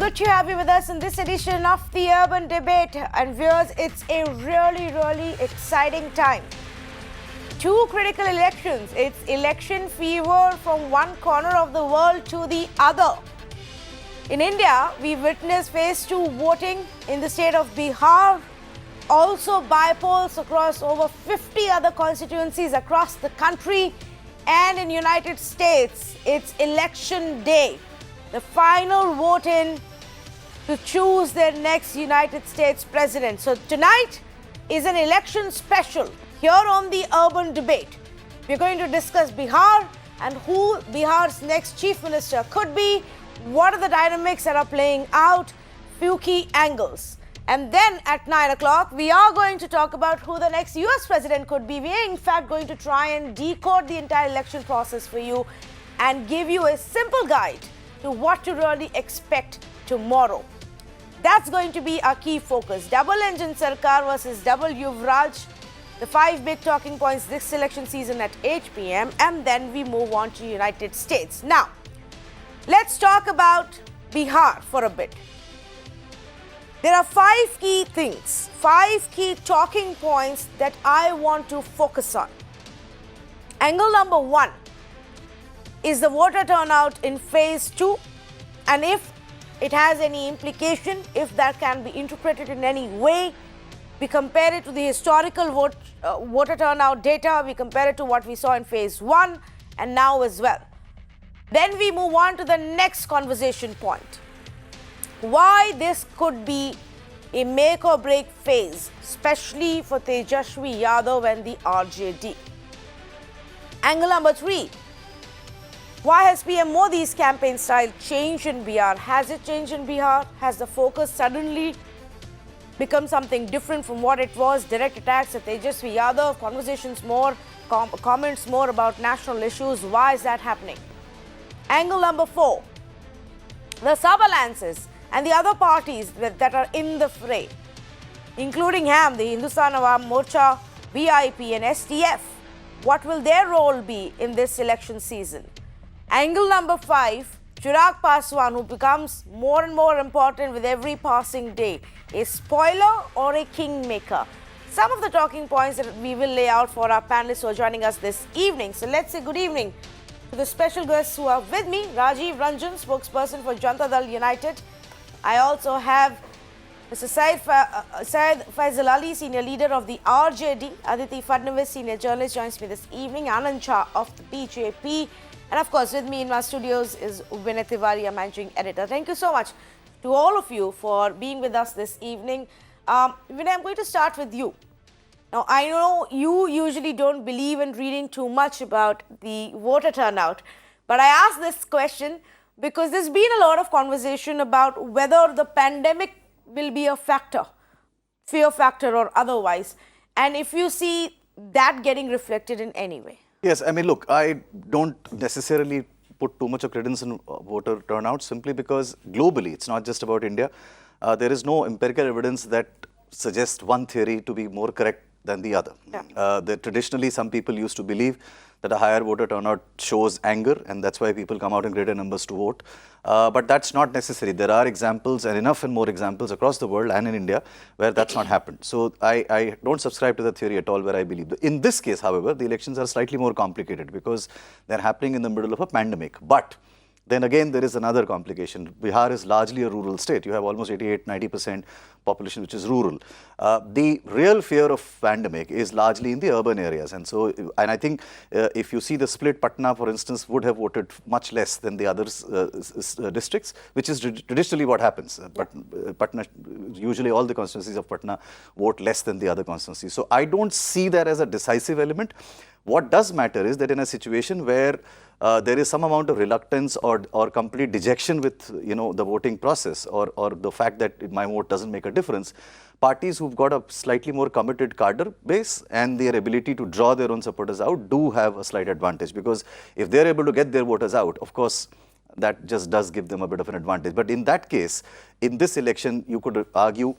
good to have you with us in this edition of the Urban Debate. And viewers, it's a really exciting time. Two critical elections. It's election fever from one corner of the world to the other. In India, we witnessed phase 2 voting in the state of Bihar. Also by-polls across over 50 other constituencies across the country. And in United States, it's election day. The final vote-in to choose their next United States president. So tonight is an election special here on the Urban Debate. We're going to discuss Bihar and who Bihar's next chief minister could be, what are the dynamics that are playing out, few key angles. And then at 9 o'clock, we are going to talk about who the next US president could be. We are in fact going to try and decode the entire election process for you and give you a simple guide to what to really expect tomorrow. That's going to be our key focus. Double engine Sarkar versus double Yuvraj. The 5 big talking points this election season at 8 p.m. And then we move on to United States. Now, let's talk about Bihar for a bit. There are 5 key things, 5 key talking points that I want to focus on. Angle number 1 is the voter turnout in phase 2, and if it has any implication, if that can be interpreted in any way. We compare it to the historical voter turnout data, we compare it to what we saw in phase 1 and now as well. Then we move on to the next conversation point. Why this could be a make or break phase, especially for Tejaswi Yadav and the RJD. Angle number 3. Why has PM Modi's campaign style changed in Bihar? Has it changed in Bihar? Has the focus suddenly become something different from what it was? Direct attacks at Tejaswi Yadav, conversations more, comments more about national issues. Why is that happening? Angle number 4. The sub-alliances and the other parties that are in the fray, including HAM, the Hindustan Awam Morcha, VIP and STF. What will their role be in this election season? Angle number 5, Chirag Paswan, who becomes more and more important with every passing day. A spoiler or a kingmaker? Some of the talking points that we will lay out for our panelists who are joining us this evening. So let's say good evening to the special guests who are with me. Rajiv Ranjan, spokesperson for Janata Dal United. I also have Mr. Syed Faisal Ali, senior leader of the RJD. Aditi Fadnavis, senior journalist, joins me this evening. Anand Shah of the BJP. And of course, with me in my studios is Vinay Tiwari, managing editor. Thank you so much to all of you for being with us this evening. Vinay, I'm going to start with you. Now, I know you usually don't believe in reading too much about the voter turnout, but I ask this question because there's been a lot of conversation about whether the pandemic will be a factor, fear factor or otherwise, and if you see that getting reflected in any way. Yes, I mean, look, I don't necessarily put too much of credence in voter turnout simply because globally, it's not just about India. There is no empirical evidence that suggests one theory to be more correct than the other. Yeah. Traditionally, some people used to believe that a higher voter turnout shows anger, and that's why people come out in greater numbers to vote. But that's not necessary. There are examples, and enough and more examples across the world and in India, where that's not happened. So I don't subscribe to the theory at all where I believe. In this case, however, the elections are slightly more complicated because they're happening in the middle of a pandemic. But then again, there is another complication. Bihar is largely a rural state. You have almost 88-90% population which is rural. The real fear of pandemic is largely in the urban areas. And so, and I think if you see the split, Patna, for instance, would have voted much less than the other districts, which is traditionally what happens. Patna, usually all the constituencies of Patna vote less than the other constituencies. So I don't see that as a decisive element. What does matter is that in a situation where there is some amount of reluctance or complete dejection with the voting process or the fact that my vote doesn't make a difference, parties who've got a slightly more committed cadre base and their ability to draw their own supporters out do have a slight advantage, because if they're able to get their voters out, of course, that just does give them a bit of an advantage. But in that case, in this election, you could argue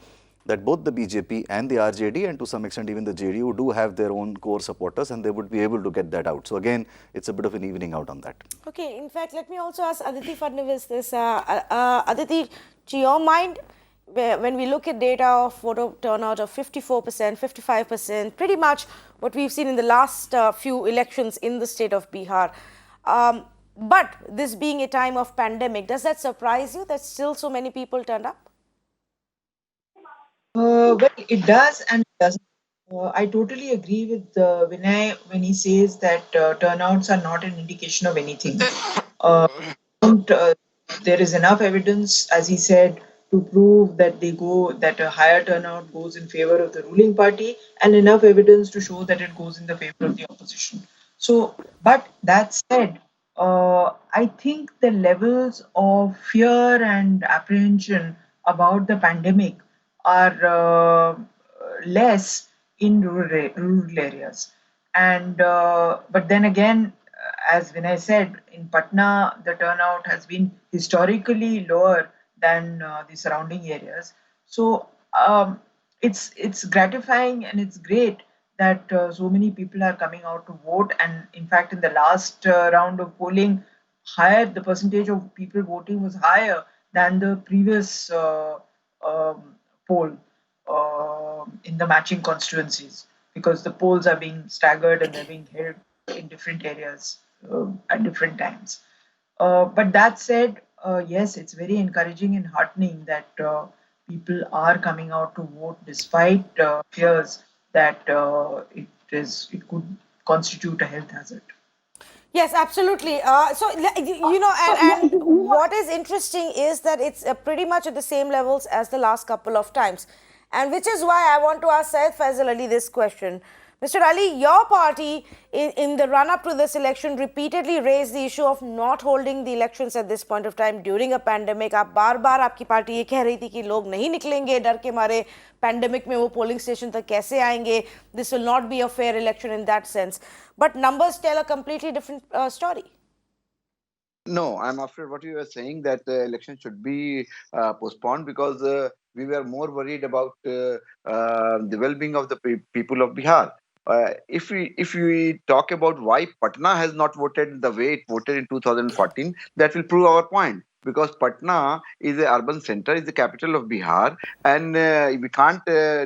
that both the BJP and the RJD, and to some extent even the JDU, do have their own core supporters, and they would be able to get that out. So again, it's a bit of an evening out on that. Okay, in fact, let me also ask Aditi Fadnavis this. Aditi, to your mind, when we look at data of voter turnout of 54%, 55%, pretty much what we've seen in the last few elections in the state of Bihar. But this being a time of pandemic, does that surprise you that still so many people turned up? Well, it does and it doesn't. I totally agree with Vinay when he says that turnouts are not an indication of anything. Uh, don't, there is enough evidence, as he said, to prove that a higher turnout goes in favor of the ruling party, and enough evidence to show that it goes in the favor of the opposition. So, but that said, I think the levels of fear and apprehension about the pandemic are less in rural areas. And but then again, as Vinay said, in Patna, the turnout has been historically lower than the surrounding areas. So it's gratifying and it's great that so many people are coming out to vote. And in fact, in the last round of polling, higher the percentage of people voting was higher than the previous poll in the matching constituencies, because the polls are being staggered and they're being held in different areas at different times. But that said, yes, it's very encouraging and heartening that people are coming out to vote despite fears that it could constitute a health hazard. Yes, absolutely. And what is interesting is that it's pretty much at the same levels as the last couple of times. And which is why I want to ask Syed Faisal Ali this question. Mr. Ali, your party in the run-up to this election repeatedly raised the issue of not holding the elections at this point of time during a pandemic. आप बार-बार आपकी party ये कह रही थी कि लोग नहीं निकलेंगे डर के मारे pandemic में वो polling station तक कैसे आएंगे. This will not be a fair election in that sense. But numbers tell a completely different story. No, I'm afraid what you were saying that the election should be postponed because we were more worried about the well-being of the people of Bihar. If we talk about why Patna has not voted the way it voted in 2014, that will prove our point. Because Patna is an urban center, is the capital of Bihar, and we can't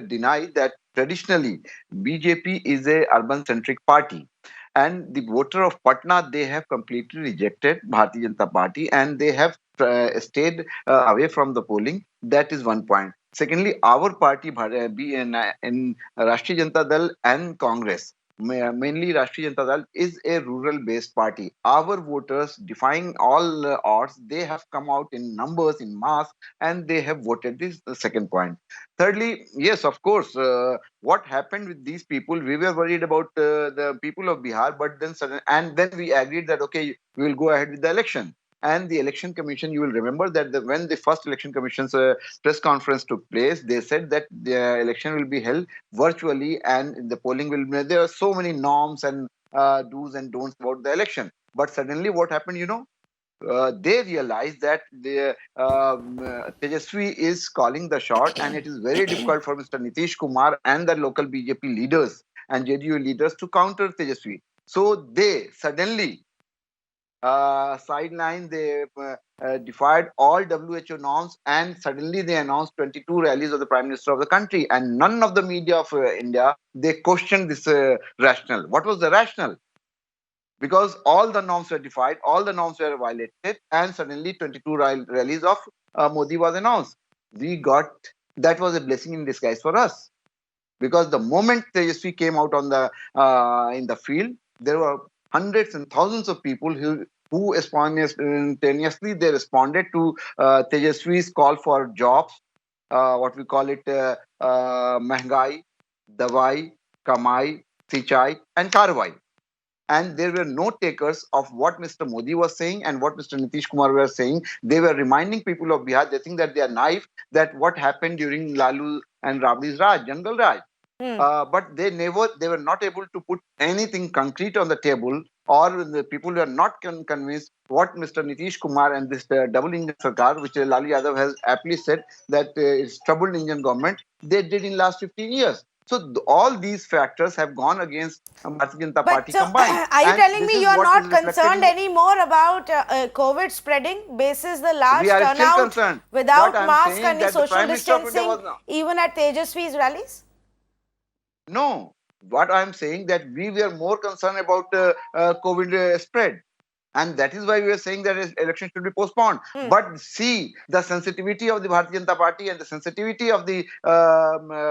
deny that traditionally BJP is a urban-centric party. And the voter of Patna, they have completely rejected Bharatiya Janata Party and they have stayed away from the polling. That is one point. Secondly, our party in Rashtriya Janata Dal and Congress, mainly Rashtriya Janata Dal, is a rural-based party. Our voters, defying all odds, they have come out in numbers, in mass, and they have voted. This is the second point. Thirdly, yes, of course, what happened with these people? We were worried about the people of Bihar, but then we agreed that okay, we will go ahead with the election. And the election commission, you will remember that when the first election commission's press conference took place, they said that the election will be held virtually and the polling will be. There are so many norms and do's and don'ts about the election. But suddenly, what happened? They realized that Tejaswi is calling the shot, and it is very difficult for Mr. Nitish Kumar and the local BJP leaders and JDU leaders to counter Tejaswi. So they suddenly sideline, they defied all WHO norms, and suddenly they announced 22 rallies of the Prime Minister of the country, and none of the media of India, they questioned this rationale. What was the rationale? Because all the norms were defied, all the norms were violated, and suddenly 22 rallies of Modi was announced. That was a blessing in disguise for us. Because the moment Tejaswi came out on the in the field, there were hundreds and thousands of people who spontaneously they responded to Tejaswi's call for jobs, what we call it, महंगाई, दवाई, कमाई, सिंचाई, and कार्रवाई. And there were no takers of what Mr. Modi was saying and what Mr. Nitish Kumar was saying. They were reminding people of Bihar, they think that they are naive, that what happened during Lalu and Rabli's Raj, Jungle Raj. But they were not able to put anything concrete on the table or the people who are not convinced what Mr. Nitish Kumar and this double engine Sarkar, which Lalu Yadav has aptly said that it's troubled engine government, they did in last 15 years. So all these factors have gone against Bharatiya Janata Party so, combined. are you And telling this me is you are what not is reflected concerned in- anymore about COVID spreading basis the large We are still turnout concerned. without But I'm mask saying and the that the social Prime Minister of India distancing was not. even at Tejasvi's rallies? No, what I'm saying that we were more concerned about COVID spread. And that is why we are saying that election should be postponed. But see, the sensitivity of the Bharatiya Janata Party and the sensitivity of the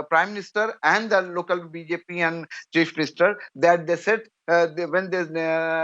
Prime Minister and the local BJP and Chief Minister, that they said when they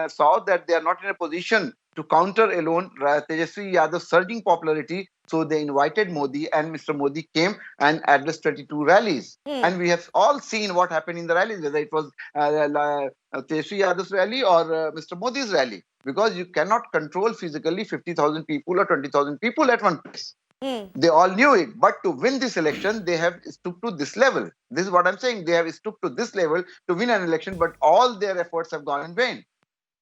saw that they are not in a position to counter alone Tejasvi Yadav's surging popularity, so they invited Modi, and Mr. Modi came and addressed 22 rallies. And we have all seen what happened in the rallies, whether it was Tejasvi Yadav's rally or Mr. Modi's rally. Because you cannot control physically 50,000 people or 20,000 people at one place. They all knew it. But to win this election, they have stooped to this level. This is what I'm saying. They have stooped to this level to win an election, but all their efforts have gone in vain.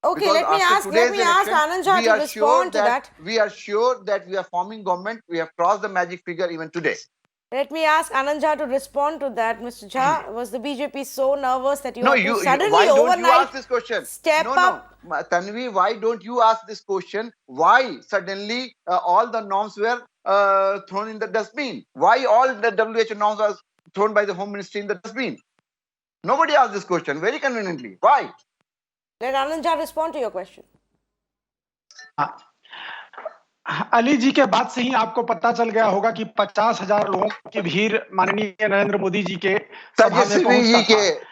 Okay, Because let me after ask today's election, Anand Jha we to are respond to that. We are sure that we are forming government. We have crossed the magic figure even today. Let me ask Anand Jha to respond to that. Mr. Jha, was the BJP so nervous that you No, had to suddenly why don't you overnight ask this question? step up? No, Tanvi, why don't you ask this question? Why suddenly all the norms were thrown in the dustbin? Why all the WHO norms were thrown by the Home Ministry in the dustbin? Nobody asked this question very conveniently. Why? Let Anand Jha respond to your question. Ali जी के बाद से ही आपको पता चल गया होगा कि 50,000 लोगों की भीड़ माननीय नरेंद्र मोदी जी के सभा में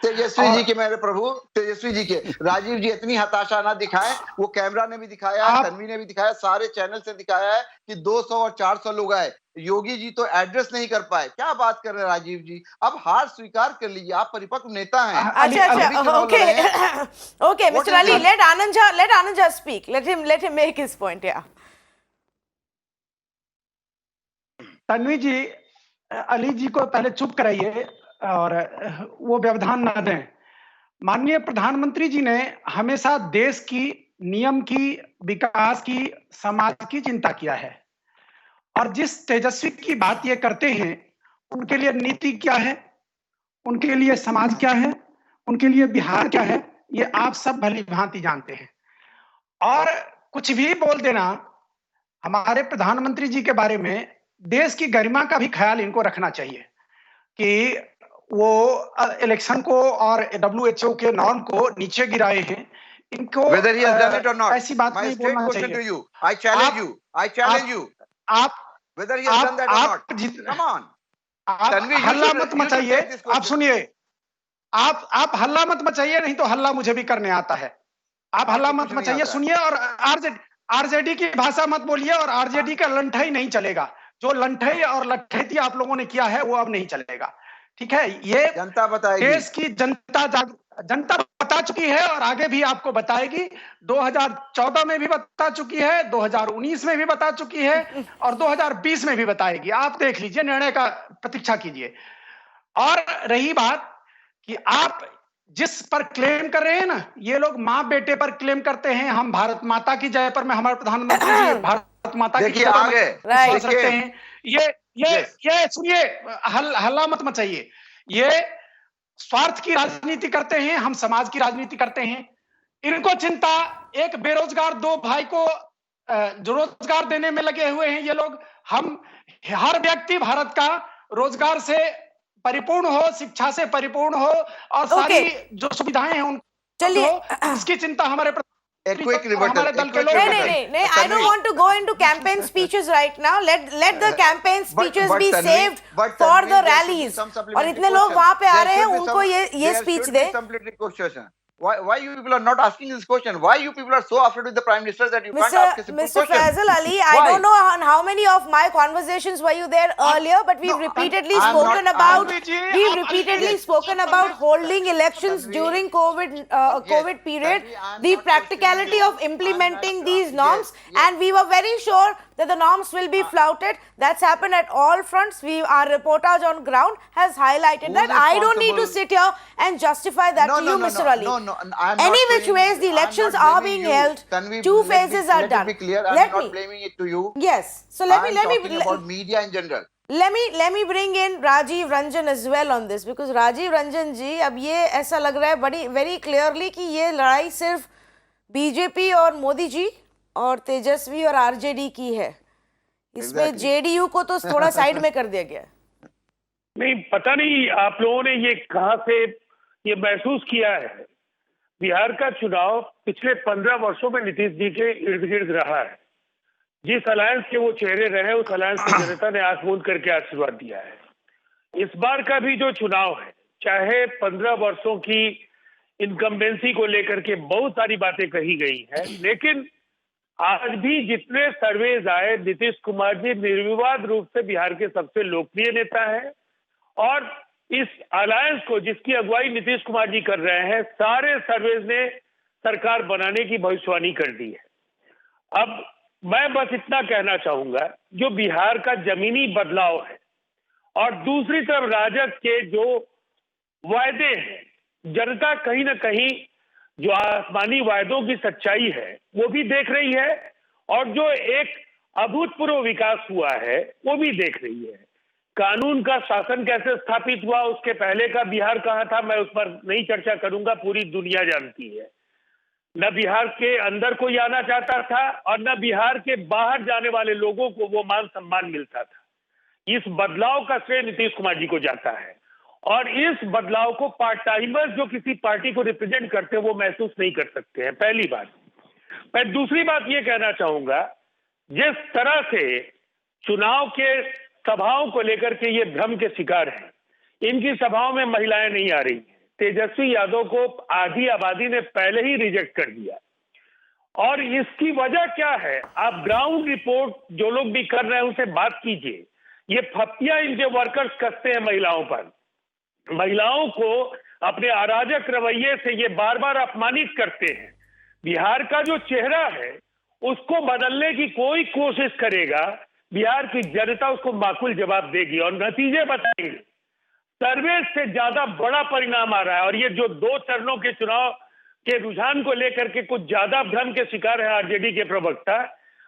तेजस्वी जी के मेरे प्रभु, तेजस्वी जी के, राजीव जी इतनी हताशा ना दिखाएं। वो कैमरा ने भी दिखाया है, तन्वी ने भी दिखाया, सारे चैनल से दिखाया है कि 200 और 400 लोग आए। योगी जी तो एड्रेस नहीं कर पाए। क्या बात कर रहे हैं राजीव जी? अब हार स्वीकार कर लीजिए, आप परिपक्व नेता हैं। अच्छा, okay, Mr. Ali, let Anand Jha speak. Let him make his point. Yeah. Tanvi जी, अली जी को पहले चुप कराइए और वो व्यवधान ना दें। माननीय प्रधानमंत्री जी ने हमेशा देश की, नियम की, विकास की, समाज की चिंता किया है। और जिस तेजस्वी की बात ये करते हैं, उनके लिए नीति क्या है, उनके लिए समाज क्या है, उनके लिए बिहार क्या है, ये आप सब भली भांति जानते हैं। और कुछ भी बोल देना हमारे प्रधानमंत्री जी के बारे में, देश की गरिमा का भी ख्याल इनको रखना चाहिए कि वो इलेक्शन को और WHO के नॉर्म को नीचे गिराए हैं। इनको Whether he has done it or not. ऐसी बात नहीं बोलना चाहिए। To you. I challenge you. आप whether he has done that or not. Come on. आप हल्ला मत मचाइए। आप सुनिए, आप हल्ला मत मचाइए, नहीं तो हल्ला मुझे भी करने आता है। आप हल्ला मत मचाइए, सुनिए, और आरजेडी की भाषा मत बोलिए, और आरजेडी का लंठई नहीं चलेगा। जो लंठई और लठैती आप लोगों ने किया है वो अब नहीं चलेगा, ठीक है? ये जनता बताएगी, देश की जनता बता चुकी है और आगे भी आपको बताएगी। 2014 में भी बता चुकी है, 2019 में भी बता चुकी है, और 2020 में भी बताएगी। आप देख लीजिए, निर्णय का प्रतीक्षा कीजिए। और रही बात कि आप जिस पर क्लेम कर रहे हैं ना, ये लोग माँ बेटे पर क्लेम करते हैं। हम भारत माता की जय पर में हमारे प्रधानमंत्री जी भारत माता की जय पर विश्वास रखते हैं। ये सुनिए, हल्ला मत मचाइए। ये स्वार्थ की राजनीति करते हैं, हम समाज की राजनीति करते हैं। इनको चिंता एक बेरोजगार 2 भाई को जो रोजगार देने में लगे हुए हैं ये लोग। हम हर व्यक्ति भारत का रोजगार से परिपूर्ण हो, शिक्षा से परिपूर्ण हो, और सारी जो सुविधाएं हैं उनको, इसकी चिंता हमारे I don't want to go into campaign speeches right now. Let the campaign speeches be saved for the rallies. और इतने लोग वहाँ पे आ रहे हैं, उनको ये speech they. Why you people are not asking this question? Why you people are so afraid with the Prime Minister that you can't ask a simple question? Mr. Faisal Ali, I don't know on how many of my conversations were you there earlier, but we've repeatedly spoken about holding elections during COVID period, the practicality of implementing these norms, and we were very sure that the norms will be flouted. That's happened at all fronts. Our reportage on ground has highlighted Who's that. I don't need to responsible? sit here and justify that to you, Mr. Ali. No, I'm Any not which blaming ways the you. I'm elections not are blaming being you. held, Tanvi, two let me- phases are let done. It be clear. I'm Let not me. blaming it to you. Yes. So let I'm me talking about media in general. let me bring in Rajiv Ranjan as well on this, because Rajiv Ranjan जी अब ये ऐसा लग रहा है बड़ी very clearly कि ये लड़ाई सिर्फ बीजेपी और मोदी जी और तेजस्वी और आरजेडी की है. इसमें Exactly. जेडीयू को तो थोड़ा साइड में कर दिया गया. नहीं, पता नहीं आप लोगों ने ये कहां से ये महसूस किया है. बिहार का चुनाव पिछले 15 वर्षों में नीतीश जी के इर्द गिर्द रहा है. जिस अलायंस के वो चेहरे रहे उस अलायंस की जनता ने आंख मूंद करके आशीर्वाद दिया है. इस बार का भी जो चुनाव है, चाहे 15 वर्षों की इनकम्बेंसी को लेकर के बहुत सारी बातें कही गई हैं, लेकिन आज भी जितने सर्वेज आए, नीतीश कुमार जी निर्विवाद रूप से बिहार के सबसे लोकप्रिय नेता हैं और इस अलायंस को जिसकी अगुवाई नीतीश कुमार जी कर रहे हैं, सारे सर्वेज ने सरकार बनाने की भविष्यवाणी कर दी है. अब मैं बस इतना कहना चाहूंगा, जो बिहार का जमीनी बदलाव है और दूसरी तरफ राजद के जो वायदे हैं, जनता कहीं ना कहीं जो आसमानी वायदों की सच्चाई है वो भी देख रही है और जो एक अभूतपूर्व विकास हुआ है वो भी देख रही है. कानून का शासन कैसे स्थापित हुआ, उसके पहले का बिहार कहाँ था, मैं उस पर नहीं चर्चा करूंगा, पूरी दुनिया जानती है. न बिहार के अंदर कोई आना चाहता था और न बिहार के बाहर जाने वाले लोगों को वो मान सम्मान मिलता था. इस बदलाव का श्रेय नीतीश कुमार जी को जाता है और इस बदलाव को पार्ट टाइमर्स जो किसी पार्टी को रिप्रेजेंट करते हैं वो महसूस नहीं कर सकते हैं. पहली बात. मैं दूसरी बात ये कहना चाहूंगा, जिस तरह से चुनाव के सभाओं को लेकर के ये भ्रम के शिकार हैं, इनकी सभाओं में महिलाएं नहीं आ रही हैं. तेजस्वी यादव को आधी आबादी ने पहले ही रिजेक्ट कर दिया और इसकी वजह क्या है, आप ग्राउंड रिपोर्ट जो लोग भी कर रहे हैं उनसे बात कीजिए. ये फप्तियां इनके वर्कर्स कसते हैं महिलाओं पर, महिलाओं को अपने अराजक रवैये से ये बार बार अपमानित करते हैं. बिहार का जो चेहरा है उसको बदलने की कोई कोशिश करेगा, बिहार की जनता उसको माकूल जवाब देगी और नतीजे बताएंगे. सर्वे से ज्यादा बड़ा परिणाम आ रहा है और ये जो 2 चरणों के चुनाव के रुझान को लेकर के कुछ ज्यादा भ्रम के शिकार है आरजेडी के प्रवक्ता.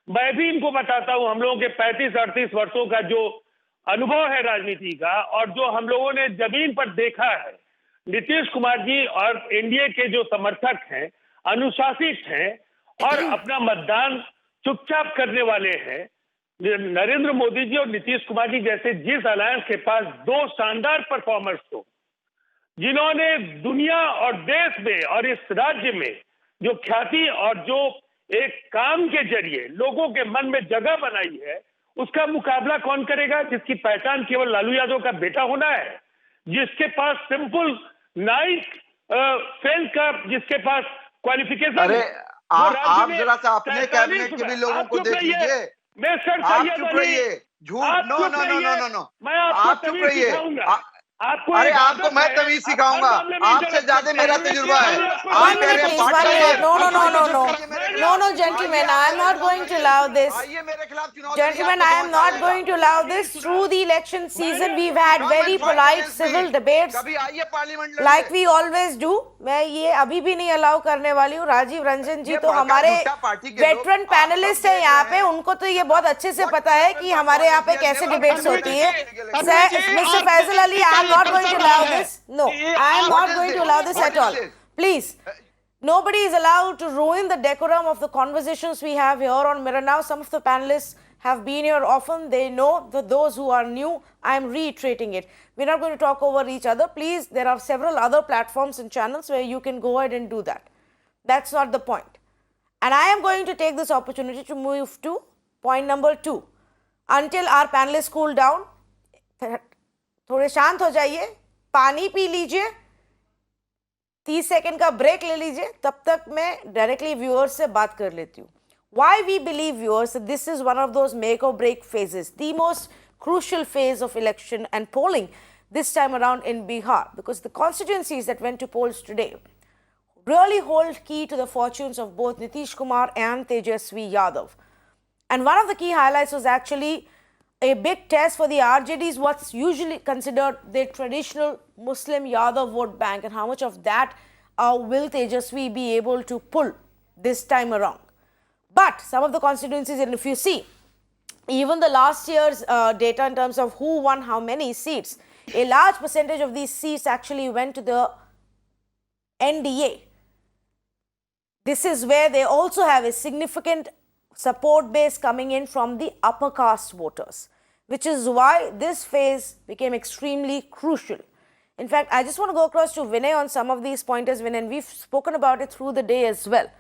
मैं भी इनको बताता हूं, हम लोगों के 35-38 वर्षों का जो अनुभव है राजनीति का और जो हम लोगों ने जमीन पर देखा है, नीतीश कुमार जी और एनडीए के जो समर्थक हैं अनुशासित हैं और अपना मतदान चुपचाप करने वाले हैं. नरेंद्र मोदी जी और नीतीश कुमार जी जैसे जिस अलायंस के पास 2 शानदार परफॉर्मर्स हो, जिन्होंने दुनिया और देश में और इस राज्य में जो ख्याति और जो एक काम के जरिए लोगों के मन में जगह बनाई है, उसका मुकाबला कौन करेगा? जिसकी पहचान केवल लालू यादव का बेटा होना है, जिसके पास सिंपल नाइस सेंस का, जिसके पास क्वालिफिकेशन. अरे आप जरा सा अपने कैबिनेट के भी लोगों को देख लीजिए. मैं सर आप चुप रहिए. झूठ. No no no no no no. मैं आपको आप चुप रहिए. आपको अरे आपको मैं तमीज सिखाऊंगा, आपसे ज्यादा मेरा तजुर्बा है. आप कह रहे हैं No, gentlemen, I am not going to allow this. आइए मेरे खिलाफ चुनाव. Gentlemen, I am not going to allow this. Through the election season, we've had very polite civil debates कभी आइए parliament लड़िए. like we always do. मैं ये अभी भी नहीं अलाउ करने वाली हूँ. राजीव रंजन जी तो हमारे वेटरन पैनलिस्ट हैं यहाँ पे, उनको तो ये बहुत अच्छे से पता है कि हमारे यहाँ पे कैसे डिबेट्स होती है. Mr. Faisal Ali, I am not going to allow this. No, I am not going to allow this at all. Please. Nobody is allowed to ruin the decorum of the conversations we have here on Mirror Now. Some of the panelists have been here often. They know that those who are new, I am reiterating it. We're not going to talk over each other. Please, there are several other platforms and channels where you can go ahead and do that. That's not the point. And I am going to take this opportunity to move to point number 2. Until our panelists cool down, थोड़े शांत हो जाइए, पानी P लीजिए, 30 second का break ले लीजिए, तब तक मैं डायरेक्टली व्यूअर्स से बात कर लेती हूँ. Why we believe, viewers, that this is one of those make or break phases, the most crucial phase of election and polling this time around in Bihar, because the constituencies that went to polls today really hold key to the fortunes of both Nitish Kumar and Tejaswi Yadav. And one of the key highlights was actually a big test for the RJDs, what's usually considered the traditional Muslim Yadav vote bank, and how much of that will Tejaswi be able to pull this time around. But some of the constituencies, and if you see, even the last year's data in terms of who won how many seats, a large percentage of these seats actually went to the NDA. This is where they also have a significant support base coming in from the upper caste voters, which is why this phase became extremely crucial. In fact, I just want to go across to Vinay on some of these pointers, Vinay, and we've spoken about it through the day as well.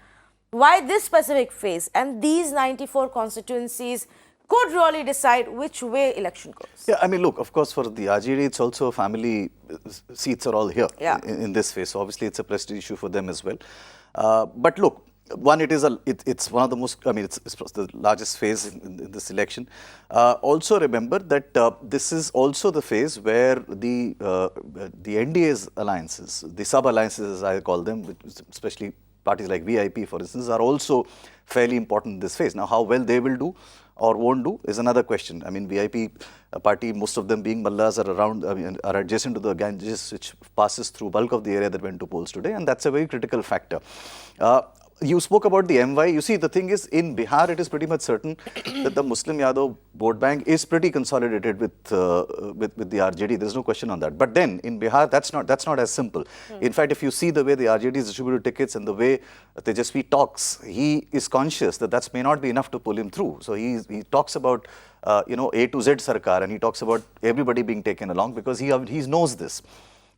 Why this specific phase and these 94 constituencies could really decide which way election goes. Yeah, I mean, look, of course, for the RJD, it's also family seats are all here in this phase. So obviously, it's a prestige issue for them as well. But look, one, it's one of the most, I mean, it's the largest phase in this election. Also remember that this is also the phase where the NDA's alliances, the sub-alliances as I call them, especially parties like VIP, for instance, are also fairly important in this phase. Now, how well they will do or won't do is another question. I mean, VIP party, most of them being Mallas, are around, I mean, are adjacent to the Ganges, which passes through bulk of the area that went to polls today, and that's a very critical factor. You spoke about the MY. You see, the thing is, in Bihar, it is pretty much certain that the Muslim Yadav vote bank is pretty consolidated with the RJD. There's no question on that. But then, in Bihar, that's not as simple. In fact, if you see the way the RJD is distributed tickets and the way Tejaswi talks, he is conscious that that may not be enough to pull him through. So he talks about A to Z Sarkar, and he talks about everybody being taken along because he knows this.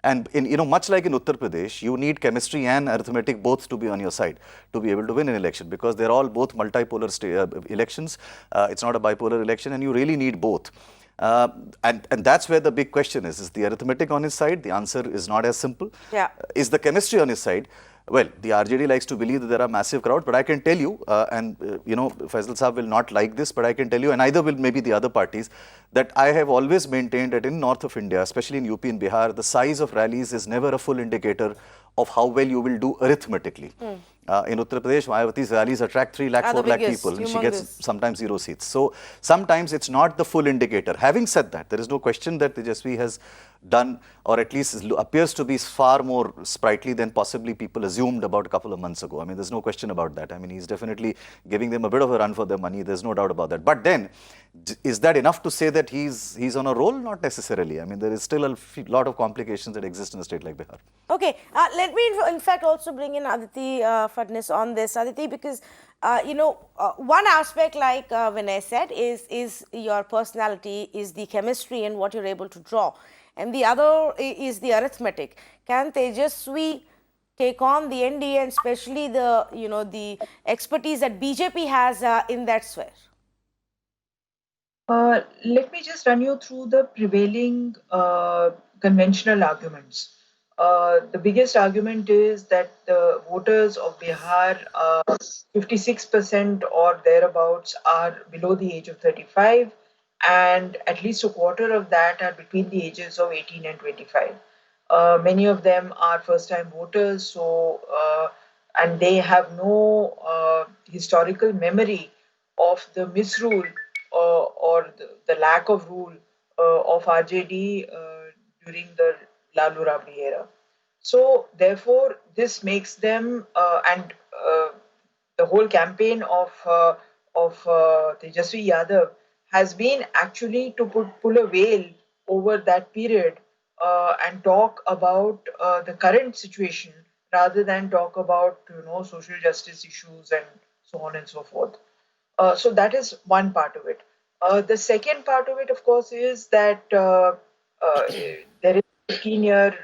And much like in Uttar Pradesh, you need chemistry and arithmetic both to be on your side to be able to win an election, because they're all both multipolar elections. It's not a bipolar election, and you really need both. And that's where the big question is the arithmetic on his side? The answer is not as simple. Yeah. Is the chemistry on his side? Well, the RJD likes to believe that there are massive crowds, but I can tell you, Faisal Saab will not like this, but I can tell you, and either will maybe the other parties, that I have always maintained that in north of India, especially in UP and Bihar, the size of rallies is never a full indicator of how well you will do arithmetically. In Uttar Pradesh, Mayawati's rallies attract 3 lakh, 4 lakh people, and she gets sometimes 0 seats. So sometimes it's not the full indicator. Having said that, there is no question that Tejaswi has done, or at least appears to be far more sprightly than possibly people assumed about a couple of months ago. I mean, there's no question about that. I mean, he's definitely giving them a bit of a run for their money. There's no doubt about that. But then, is that enough to say that he's on a roll? Not necessarily. I mean, there is still a lot of complications that exist in a state like Bihar. Okay, let me in fact also bring in Aditi Phadnis on this, Aditi, because one aspect, like Vinay said, is your personality, is the chemistry and what you're able to draw, and the other is the arithmetic. Can Tejaswi take on the NDA, and especially the expertise that BJP has in that sphere? Let me just run you through the prevailing conventional arguments. The biggest argument is that the voters of Bihar, 56% or thereabouts, are below the age of 35, and at least a quarter of that are between the ages of 18 and 25. Many of them are first-time voters, and they have no historical memory of the misrule or the lack of rule of RJD during the Lalu Rabdi era. So therefore, this makes them and the whole campaign of Tejaswi Yadav has been actually to pull a veil over that period and talk about the current situation rather than talk about social justice issues and so on and so forth. So that is one part of it. The second part of it, of course, is that there is 15-year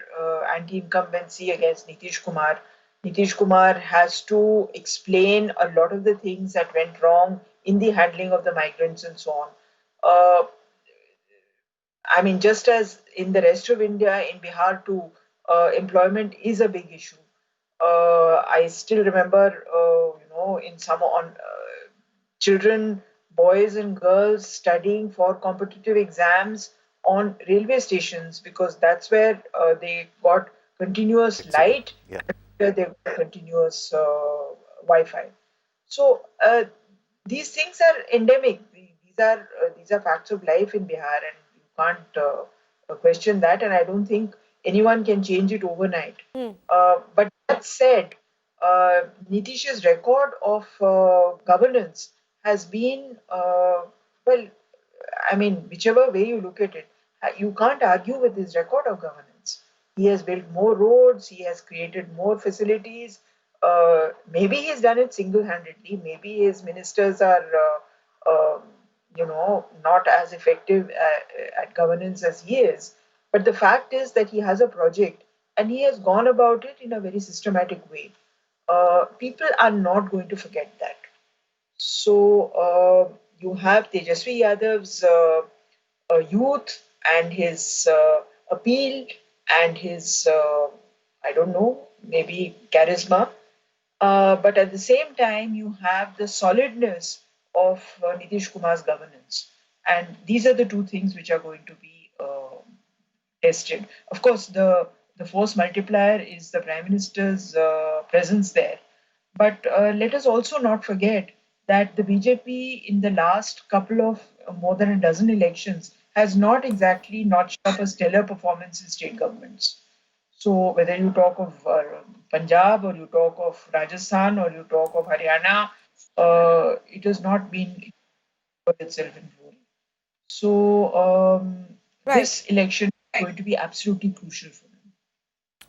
anti-incumbency against Nitish Kumar. Nitish Kumar has to explain a lot of the things that went wrong in the handling of the migrants and so on. I mean, just as in the rest of India, in Bihar too, employment is a big issue. I still remember, in summer on children, boys and girls studying for competitive exams on railway stations, because that's where they got continuous light, they got continuous Wi-Fi. So these things are endemic. These are facts of life in Bihar, and you can't question that. And I don't think anyone can change it overnight. But that said, Nitish's record of governance has been well. I mean, whichever way you look at it, you can't argue with his record of governance. He has built more roads, he has created more facilities. Maybe he's done it single-handedly. Maybe his ministers are, not as effective at governance as he is. But the fact is that he has a project and he has gone about it in a very systematic way. People are not going to forget that. So you have Tejasvi Yadav's youth and his appeal and his, I don't know, maybe charisma. But at the same time, you have the solidness of Nitish Kumar's governance. And these are the two things which are going to be tested. Of course, the force multiplier is the Prime Minister's presence there. But let us also not forget that the BJP in the last couple of more than a dozen elections has not exactly notched up a stellar performance in state governments. So whether you talk of Punjab or you talk of Rajasthan or you talk of Haryana, it has not been for itself in rule. So this election is going to be absolutely crucial for them.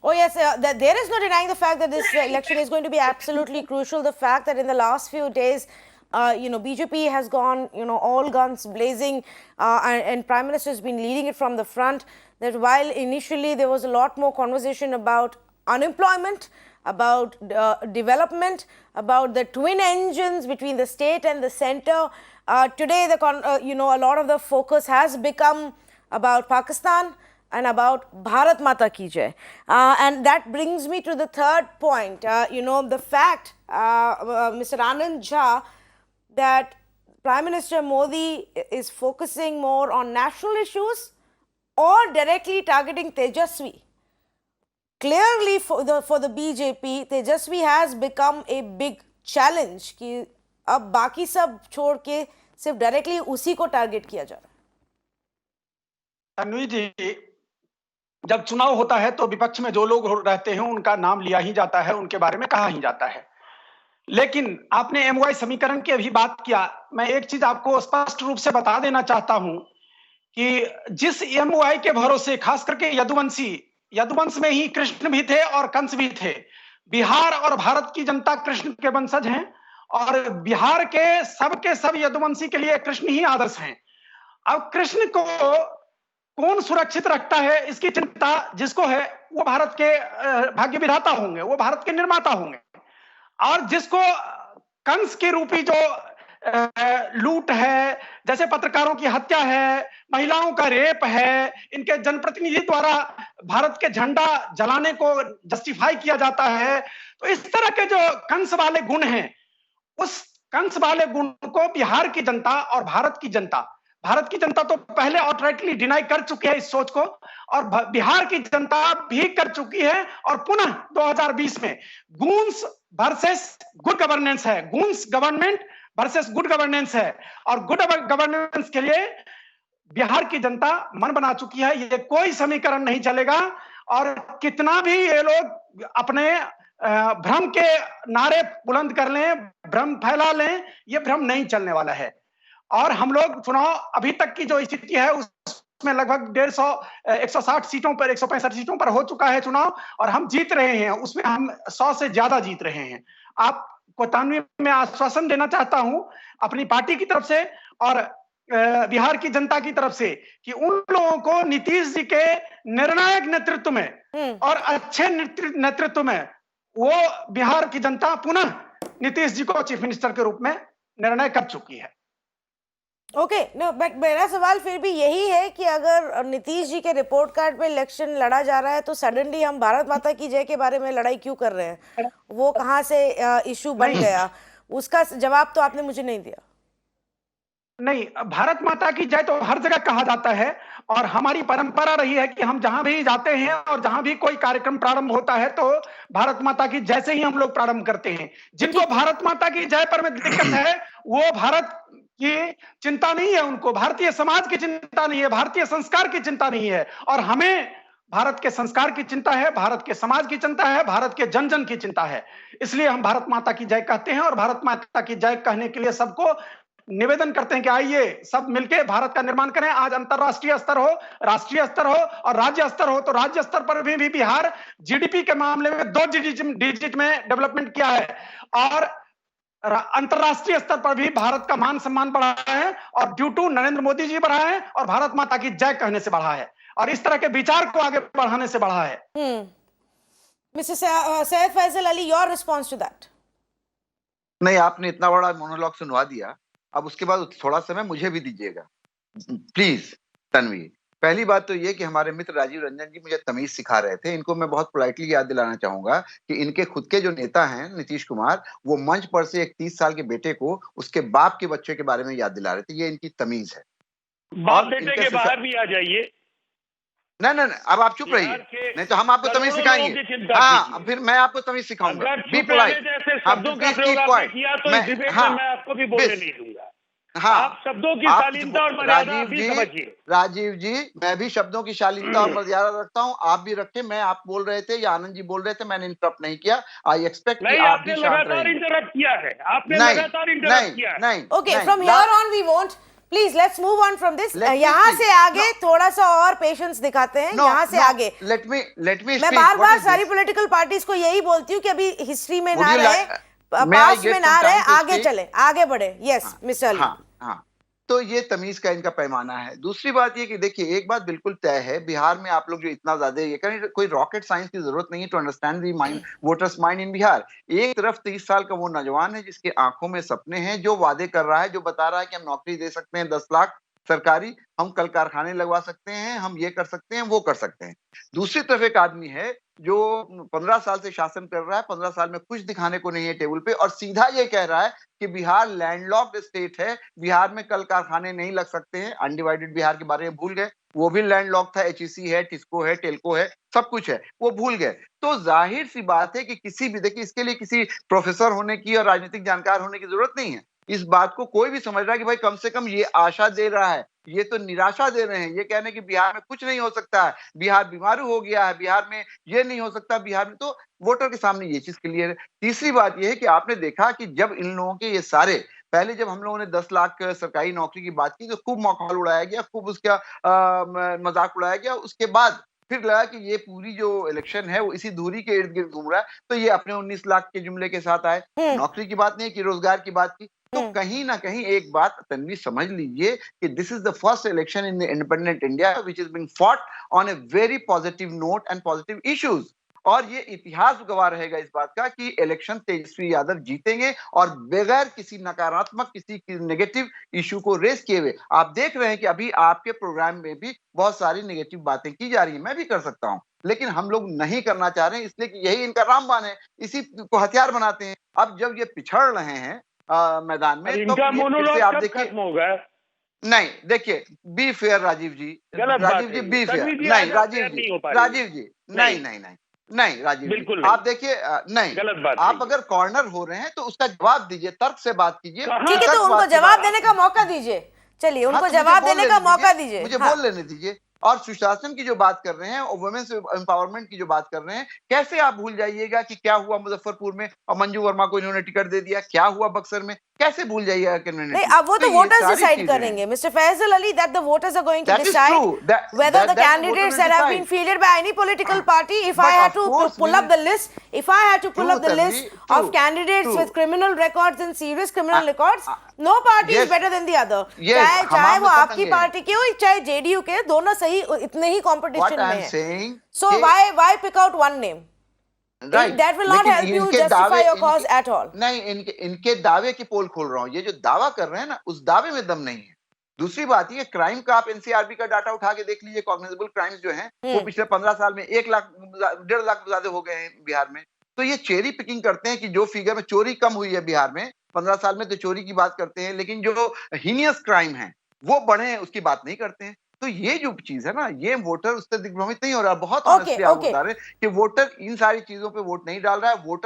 Oh yes, there is no denying the fact that this election is going to be absolutely crucial. The fact that in the last few days, BJP has gone, all guns blazing, and Prime Minister has been leading it from the front. That while initially there was a lot more conversation about unemployment, about development, about the twin engines between the state and the center, today a lot of the focus has become about Pakistan and about Bharat Mata Ki Jai. And that brings me to the third point, the fact, Mr. Anand Jha, that Prime Minister Modi is focusing more on national issues or directly targeting Tejasvi. Clearly for the BJP, Tejasvi has become a big challenge कि अब बाकी सब छोड़ के सिर्फ directly उसी को target किया जा रहा है। तन्वी जी, जब चुनाव होता है तो विपक्ष में जो लोग रहते हैं उनका नाम लिया ही जाता है, उनके बारे में कहा ही जाता है। लेकिन आपने एमवाई समीकरण की अभी बात किया, मैं एक चीज आपको स्पष्ट रूप से बता देना चाहता हूं कि जिस एमवाई के भरोसे खास करके यदुवंश में ही कृष्ण भी थे और कंस भी थे। बिहार और भारत की जनता कृष्ण के वंशज हैं और बिहार के सब यदुवंशी के लिए कृष्ण ही आदर्श हैं। अब कृष्ण को कौन सुरक्षित रखता है इसकी चिंता जिसको है वो भारत के भाग्य विधाता होंगे, वो भारत के निर्माता होंगे। और जिसको कंस के रूपी जो लूट है, जैसे पत्रकारों की हत्या है, महिलाओं का रेप है, इनके जनप्रतिनिधि द्वारा भारत के झंडा जलाने को जस्टिफाई किया जाता है, तो इस तरह के जो कंस वाले गुण हैं, उस कंस वाले गुण को बिहार की जनता और भारत की जनता तो पहले आउटराइटली डिनाई कर चुकी है इस सोच को, और बिहार की जनता भी कर चुकी है। और पुनः 2020 में गूंस वर्सेस गुड गवर्नेंस है, goons government versus good governance है, और गुड गवर्नेंस के लिए बिहार की जनता मन बना चुकी है। ये कोई समीकरण नहीं चलेगा, और कितना भी ये लोग अपने भ्रम के नारे बुलंद कर लें, भ्रम फैला लें, ये भ्रम नहीं चलने वाला है। और हम लोग चुनाव अभी तक की जो स्थिति है उसमें लगभग 160 सीटों पर 165 सीटों पर हो चुका है चुनाव, और हम जीत रहे हैं, उसमें हम 100 से ज्यादा जीत रहे हैं। आपको तानवी में आश्वासन देना चाहता हूं अपनी पार्टी की तरफ से और बिहार की जनता की तरफ से कि उन लोगों को नीतीश जी के निर्णायक नेतृत्व में और अच्छे नेतृत्व में वो बिहार की जनता पुनः नीतीश जी को चीफ मिनिस्टर के रूप में निर्णय कर चुकी है। ओके, नो, बट मेरा सवाल फिर भी यही है कि अगर नीतीश जी के रिपोर्ट कार्ड पे इलेक्शन लड़ा जा रहा है तो सडनली हम भारत माता की जय के बारे में लड़ाई क्यों कर रहे हैं? वो कहाँ से इशू बन गया? उसका जवाब तो आपने मुझे नहीं दिया। नहीं, भारत माता की जय तो हर जगह कहा जाता है और हमारी परंपरा रही है कि हम जहां भी जाते हैं और जहां भी कोई कार्यक्रम प्रारंभ होता है तो भारत माता की जय से ही हम लोग प्रारंभ करते हैं। जिनको भारत माता की जय पर में दिक्कत है, वो भारत की चिंता नहीं है, उनको भारतीय समाज की चिंता नहीं है, भारतीय संस्कार की चिंता नहीं है। और हमें भारत के संस्कार की चिंता है, भारत के समाज की चिंता है, भारत के जन जन की चिंता है। इसलिए हम भारत माता की जय कहते हैं और भारत माता की जय कहने के लिए सबको निवेदन करते हैं कि आइए सब मिलकर भारत का निर्माण करें। आज अंतरराष्ट्रीय स्तर हो, राष्ट्रीय स्तर हो और राज्य स्तर हो, तो राज्य स्तर पर भी बिहार जीडीपी के मामले में 2 डिजिट में डेवलपमेंट किया है और अंतरराष्ट्रीय स्तर पर भी भारत का मान सम्मान बढ़ा है और ड्यू टू नरेंद्र मोदी जी बढ़ा है और भारत माता की जय कहने से बढ़ा है और इस तरह के विचार को आगे बढ़ाने से बढ़ा है। Mister Syed Faizal Ali, your response to that? नहीं, आपने इतना बड़ा मोनोलॉग सुनवा दिया, अब उसके बाद थोड़ा समय मुझे भी दीजिएगा प्लीज। तन्वी, पहली बात तो ये कि हमारे मित्र राजीव रंजन जी मुझे तमीज सिखा रहे थे। इनको मैं बहुत पोलाइटली याद दिलाना चाहूंगा कि इनके खुद के जो नेता हैं नीतीश कुमार, वो मंच पर से एक 30 साल के बेटे को उसके बाप के बच्चे के बारे में याद दिला रहे थे। ये इनकी तमीज है। बाप बेटे के बाहर भी आ जाइए। नहीं, अब आप चुप रहिए, नहीं तो हम आपको तमीज सिखाएंगे। हाँ, फिर मैं आपको तमीज सिखाऊंगा। Be polite. शब्दों का प्रयोग आपने किया तो इस डिबेट में मैं आपको भी बोलने नहीं दूंगा। हाँ, आप शब्दों की शालीनता और मर्यादा भी समझिए। राजीव जी, मैं भी शब्दों की शालीनता और मर्यादा रखता हूँ, आप भी रखें। मैं आप बोल रहे थे या आनंद जी बोल रहे थे, मैंने इंटरप्ट नहीं किया। आई एक्सपेक्ट कि आप भी शांत रहें। लगातार इंटरप्ट किया है, आपने लगातार इंटरप्ट किया है। नहीं, okay, from here on we won't, please let's move on from this. यहाँ से आगे थोड़ा सा और पेशेंस दिखाते हैं। यहाँ से आगे लेट मी मैं बार-बार सारी पॉलिटिकल पार्टीज को यही बोलती हूँ कि अभी हिस्ट्री में ना रहे, पास्ट में ना रहे, आगे चले, आगे बढ़े। Yes mister Ali. हाँ, तो ये तमीज का इनका पैमाना है। दूसरी बात ये कि देखिए, एक बात बिल्कुल तय है, बिहार में आप लोग जो इतना ज्यादा ये करें, कोई रॉकेट साइंस की जरूरत नहीं है to understand the mind, voters mind in Bihar. एक तरफ 30 साल का वो नौजवान है जिसके आंखों में सपने हैं, जो वादे कर रहा है, जो बता रहा है कि हम नौकरी दे सकते हैं 10 लाख सरकारी, हम कल कारखाने लगवा सकते हैं, हम ये कर सकते हैं, वो कर सकते हैं। दूसरी तरफ एक आदमी है जो 15 साल से शासन कर रहा है, 15 साल में कुछ दिखाने को नहीं है टेबल पे, और सीधा ये कह रहा है कि बिहार लैंडलॉक्ड स्टेट है, बिहार में कल कारखाने नहीं लग सकते हैं। अनडिवाइडेड बिहार के बारे में भूल गए, वो भी लैंडलॉक था। एचईसी है, टिस्को है, टेल्को है, सब कुछ है, वो भूल गए। तो जाहिर सी बात है कि किसी भी, देखिए, इसके लिए किसी प्रोफेसर होने की और राजनीतिक जानकार होने की जरूरत नहीं है। इस बात को कोई भी समझ रहा है कि भाई कम से कम ये आशा दे रहा है, ये तो निराशा दे रहे हैं। ये कहने कि बिहार में कुछ नहीं हो सकता है, बिहार बीमारू हो गया है, बिहार में ये नहीं हो सकता, बिहार में, तो वोटर के सामने ये चीज क्लियर है। तीसरी बात ये है कि आपने देखा कि जब इन लोगों के ये सारे, पहले जब हम लोगों ने 10 लाख सरकारी नौकरी की बात की तो खूब मखौल उड़ाया गया, खूब उसका मजाक उड़ाया गया। उसके बाद फिर लगा कि ये पूरी जो इलेक्शन है वो इसी दूरी के इर्द गिर्द घूम रहा है, तो ये अपने 19 लाख के जुमले के साथ आए। नौकरी की बात नहीं की, रोजगार की बात की। तो कहीं ना कहीं एक बात तन्वी समझ लीजिए कि this is the first election in the independent India which is being fought on a very positive note and positive issues. और ये इतिहास गवाह रहेगा इस बात का कि इलेक्शन तेजस्वी यादव जीतेंगे और बगैर किसी नकारात्मक, किसी नेगेटिव इशू को रेस किए हुए। आप देख रहे हैं कि अभी आपके प्रोग्राम में भी बहुत सारी नेगेटिव बातें की जा रही हैं, मैं भी कर सकता हूं, लेकिन हम लोग नहीं करना चाह रहे हैं, इसलिए कि यही इनका रामबाण है, इसी को हथियार बनाते हैं। अब जब ये पिछड़ रहे हैं मैदान में, इनका मोनोलॉग आप कब देखिए, खत्म होगा? नहीं देखिए, be fair Rajiv ji, Rajiv ji be fair, नहीं राजीव जी, राजीव जी, नहीं राजीव जी, आप देखिए, नहीं, गलत बात, आप अगर कॉर्नर हो रहे हैं तो उसका जवाब दीजिए, तर्क से बात कीजिए। ठीक है, तो उनको जवाब देने का मौका दीजिए। चलिए, उनको जवाब देने का मौका दीजिए, मुझे बोल लेने दीजिए। और सुशासन की जो बात कर रहे हैं और वुमेन्स एम्पावरमेंट की जो बात कर रहे हैं, कैसे आप भूल जाइएगा कि क्या हुआ मुजफ्फरपुर में और मंजू वर्मा को इन्होंने टिकट दे दिया, क्या हुआ बक्सर में, कैसे भूल जाइएगा कम्युनिटी? नहीं, अब वो तो वोटर्स डिसाइड करेंगे mister Faizal Ali, that the voters are going to decide whether the candidates that have been fielded by any political party. If I had to pull up the list, of candidates with criminal records and serious criminal records, no party is better than the other. चाहे वो आपकी party के हो, चाहे JDU के, दोनों सही इतने ही कंपटीशन में हैं। So why pick out one name? Right. That will not help you justify your cause at all. नहीं, इनके दावे की पोल खोल रहा हूँ। ये जो दावा कर रहे हैं ना, उस दावे में दम नहीं है। दूसरी बात ये, क्राइम का आप एनसीआरबी का डाटा उठा के देख लीजिए, कॉग्निजेबल क्राइम्स जो हैं वो पिछले 15 साल में 1 लाख 1.5 लाख ज्यादा हो गए हैं बिहार में। तो ये चेरी पिकिंग करते हैं कि जो फिगर में चोरी कम हुई है बिहार में, 15 साल में तो चोरी की बात करते हैं, लेकिन जो हीनियस क्राइम है वो बढ़े उसकी बात नहीं करते हैं। तो ये जो चीज है ना, ये वोटर उससे दिग्भ्रमित नहीं हो रहा। बहुत ऑनेस्टली आप बता रहे हैं कि वोटर इन सारी चीजों पे वोट नहीं डाल रहा है, वोट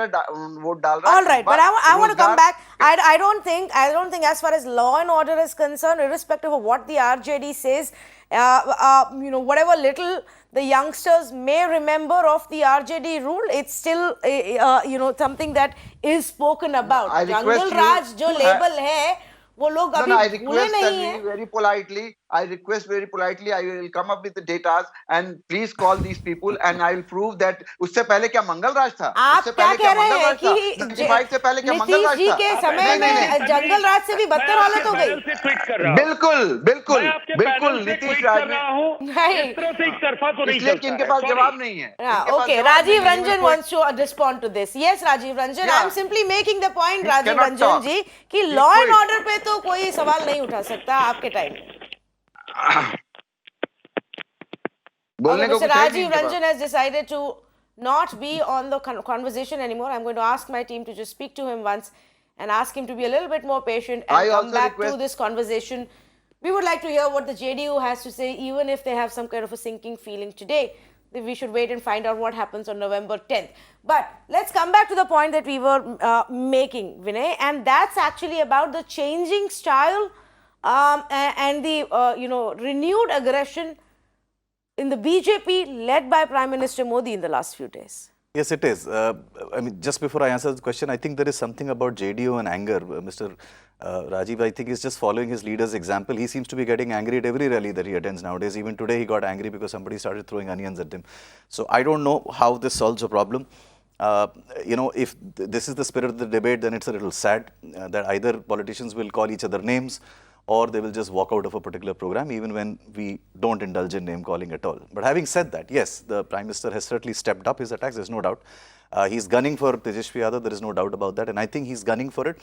डाल रहा है। All right, but I want to come back. I don't think as far as law and order is concerned, irrespective of what the RJD says, whatever little the youngsters may remember of the RJD rule, it's still something that is spoken about. I request Jungle you Raj जो to label है वो लोग No, अभी no, I भूले request नहीं हैं। very politely. I request very politely. I will come up with the data and please call these people and I will prove that. उससे पहले क्या मंगल राज था? आप उससे क्या पहले कह रहे मंगल हैं राज था? कि 65 से पहले क्या मंगल नीतीश राज जी था? के समय नहीं, नहीं, में नहीं। जंगल राज से भी बदतर हालत हो गई। से ट्वीट कर रहा हूं। बिल्कुल बिल्कुल मैं आपके बिल्कुल पैनल से नीतीश ट्वीट राज कर ने रहा हूं। नहीं। इस तरह से एक तरफा तो नहीं इसलिए चलता कि इनके है। पास Sorry. जवाब नहीं है। इनके पास Okay, जवाब Rajiv नहीं है। Ranjan wants to respond to this. Yes, Rajiv Ranjan, Yeah. I'm simply making the point, He Rajiv cannot Ranjan talk. जी, कि He law and quit. order पे तो कोई सवाल नहीं उठा सकता आपके टाइम में। बोलने Okay, को Mr. कुछ है नहीं Rajiv इनके पास। Ranjan has decided to not be on the conversation anymore. I'm going to ask my team to just speak to him once and ask him to be a little bit more patient and I come also back to request- this conversation. We would like to hear what the JDU has to say, even if they have some kind of a sinking feeling today. We should wait and find out what happens on November 10th. But let's come back to the point that we were making, Vinay, and that's actually about the changing style and the renewed aggression in the BJP led by Prime Minister Modi in the last few days. Yes, it is. I mean, just before I answer the question, I think there is something about JDU and anger. Mr. Rajiv, I think, is just following his leader's example. He seems to be getting angry at every rally that he attends nowadays. Even today, he got angry because somebody started throwing onions at him. So I don't know how this solves a problem. If this is the spirit of the debate, then it's a little sad that either politicians will call each other names or they will just walk out of a particular program, even when we don't indulge in name calling at all. But having said that, yes, the Prime Minister has certainly stepped up his attacks, there's no doubt. He's gunning for Tejashwi Yadav, there is no doubt about that, and I think he's gunning for it.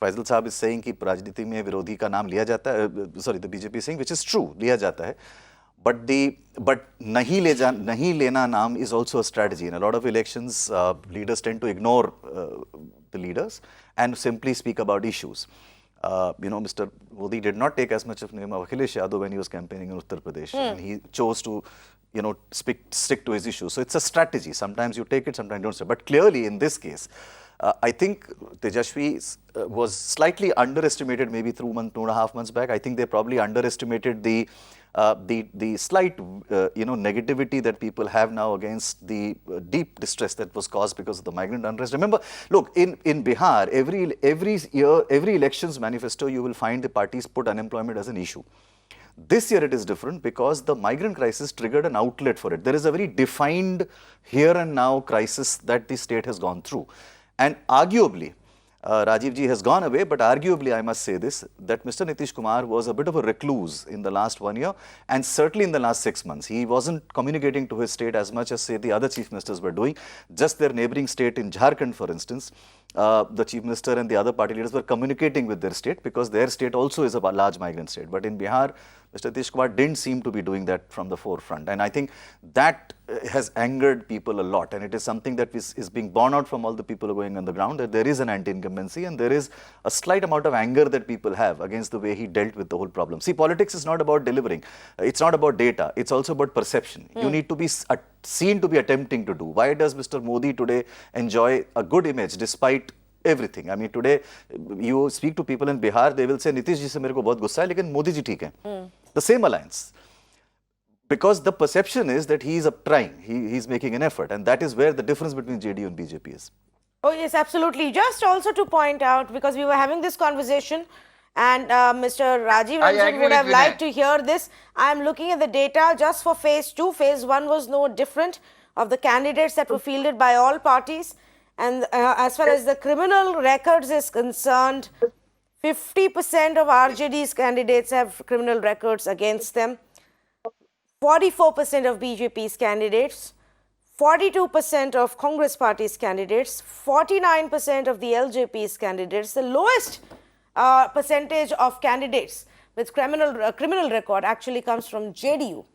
Faisal Saab is saying कि राजनीति में विरोधी का नाम लिया जाता है, sorry, the BJP is saying, which is true, लिया जाता है. But नहीं लेना नाम is also a strategy. In a lot of elections, leaders tend to ignore the leaders and simply speak about issues. Mr. Modi did not take as much of name of Akhilesh Yadav when he was campaigning in Uttar Pradesh, and he chose to, stick to his issues. So it's a strategy. Sometimes you take it, sometimes you don't. But clearly, in this case, I think Tejashwi was slightly underestimated maybe 2.5 months back. I think they probably underestimated the slight negativity that people have now against the deep distress that was caused because of the migrant unrest. Remember, look, in Bihar, every year, every elections manifesto, you will find the parties put unemployment as an issue. This year it is different because the migrant crisis triggered an outlet for it. There is a very defined here and now crisis that the state has gone through. And arguably, Rajiv ji has gone away, but arguably I must say this, that Mr. Nitish Kumar was a bit of a recluse in the last 1 year and certainly in the last 6 months. He wasn't communicating to his state as much as, say, the other chief ministers were doing. Just their neighboring state in Jharkhand, for instance, the chief minister and the other party leaders were communicating with their state because their state also is a large migrant state. But in Bihar, Mr. Nitish Kumar didn't seem to be doing that from the forefront. And I think that has angered people a lot. And it is something that is being borne out from all the people going on the ground, that there is an anti-incumbency and there is a slight amount of anger that people have against the way he dealt with the whole problem. See, politics is not about delivering. It's not about data. It's also about perception. You need to be seen to be attempting to do. Why does Mr. Modi today enjoy a good image despite everything? I mean, today you speak to people in Bihar, they will say, Nitish ji se mere ko bahut gussa hai, lekin Modi ji theek hai. The same alliance. Because the perception is that he is trying, he's making an effort, and that is where the difference between JDU and BJP is. Oh, yes, absolutely. Just also to point out, because we were having this conversation and Mr. Rajiv Ranjan would have liked to hear this. I am looking at the data just for phase 2. Phase 1 was no different of the candidates that were fielded by all parties. And as far as the criminal records is concerned, 50% of RJD's candidates have criminal records against them. 44% of BJP's candidates, 42% of Congress Party's candidates, 49% of the LJP's candidates. The lowest percentage of candidates with criminal record actually comes from JDU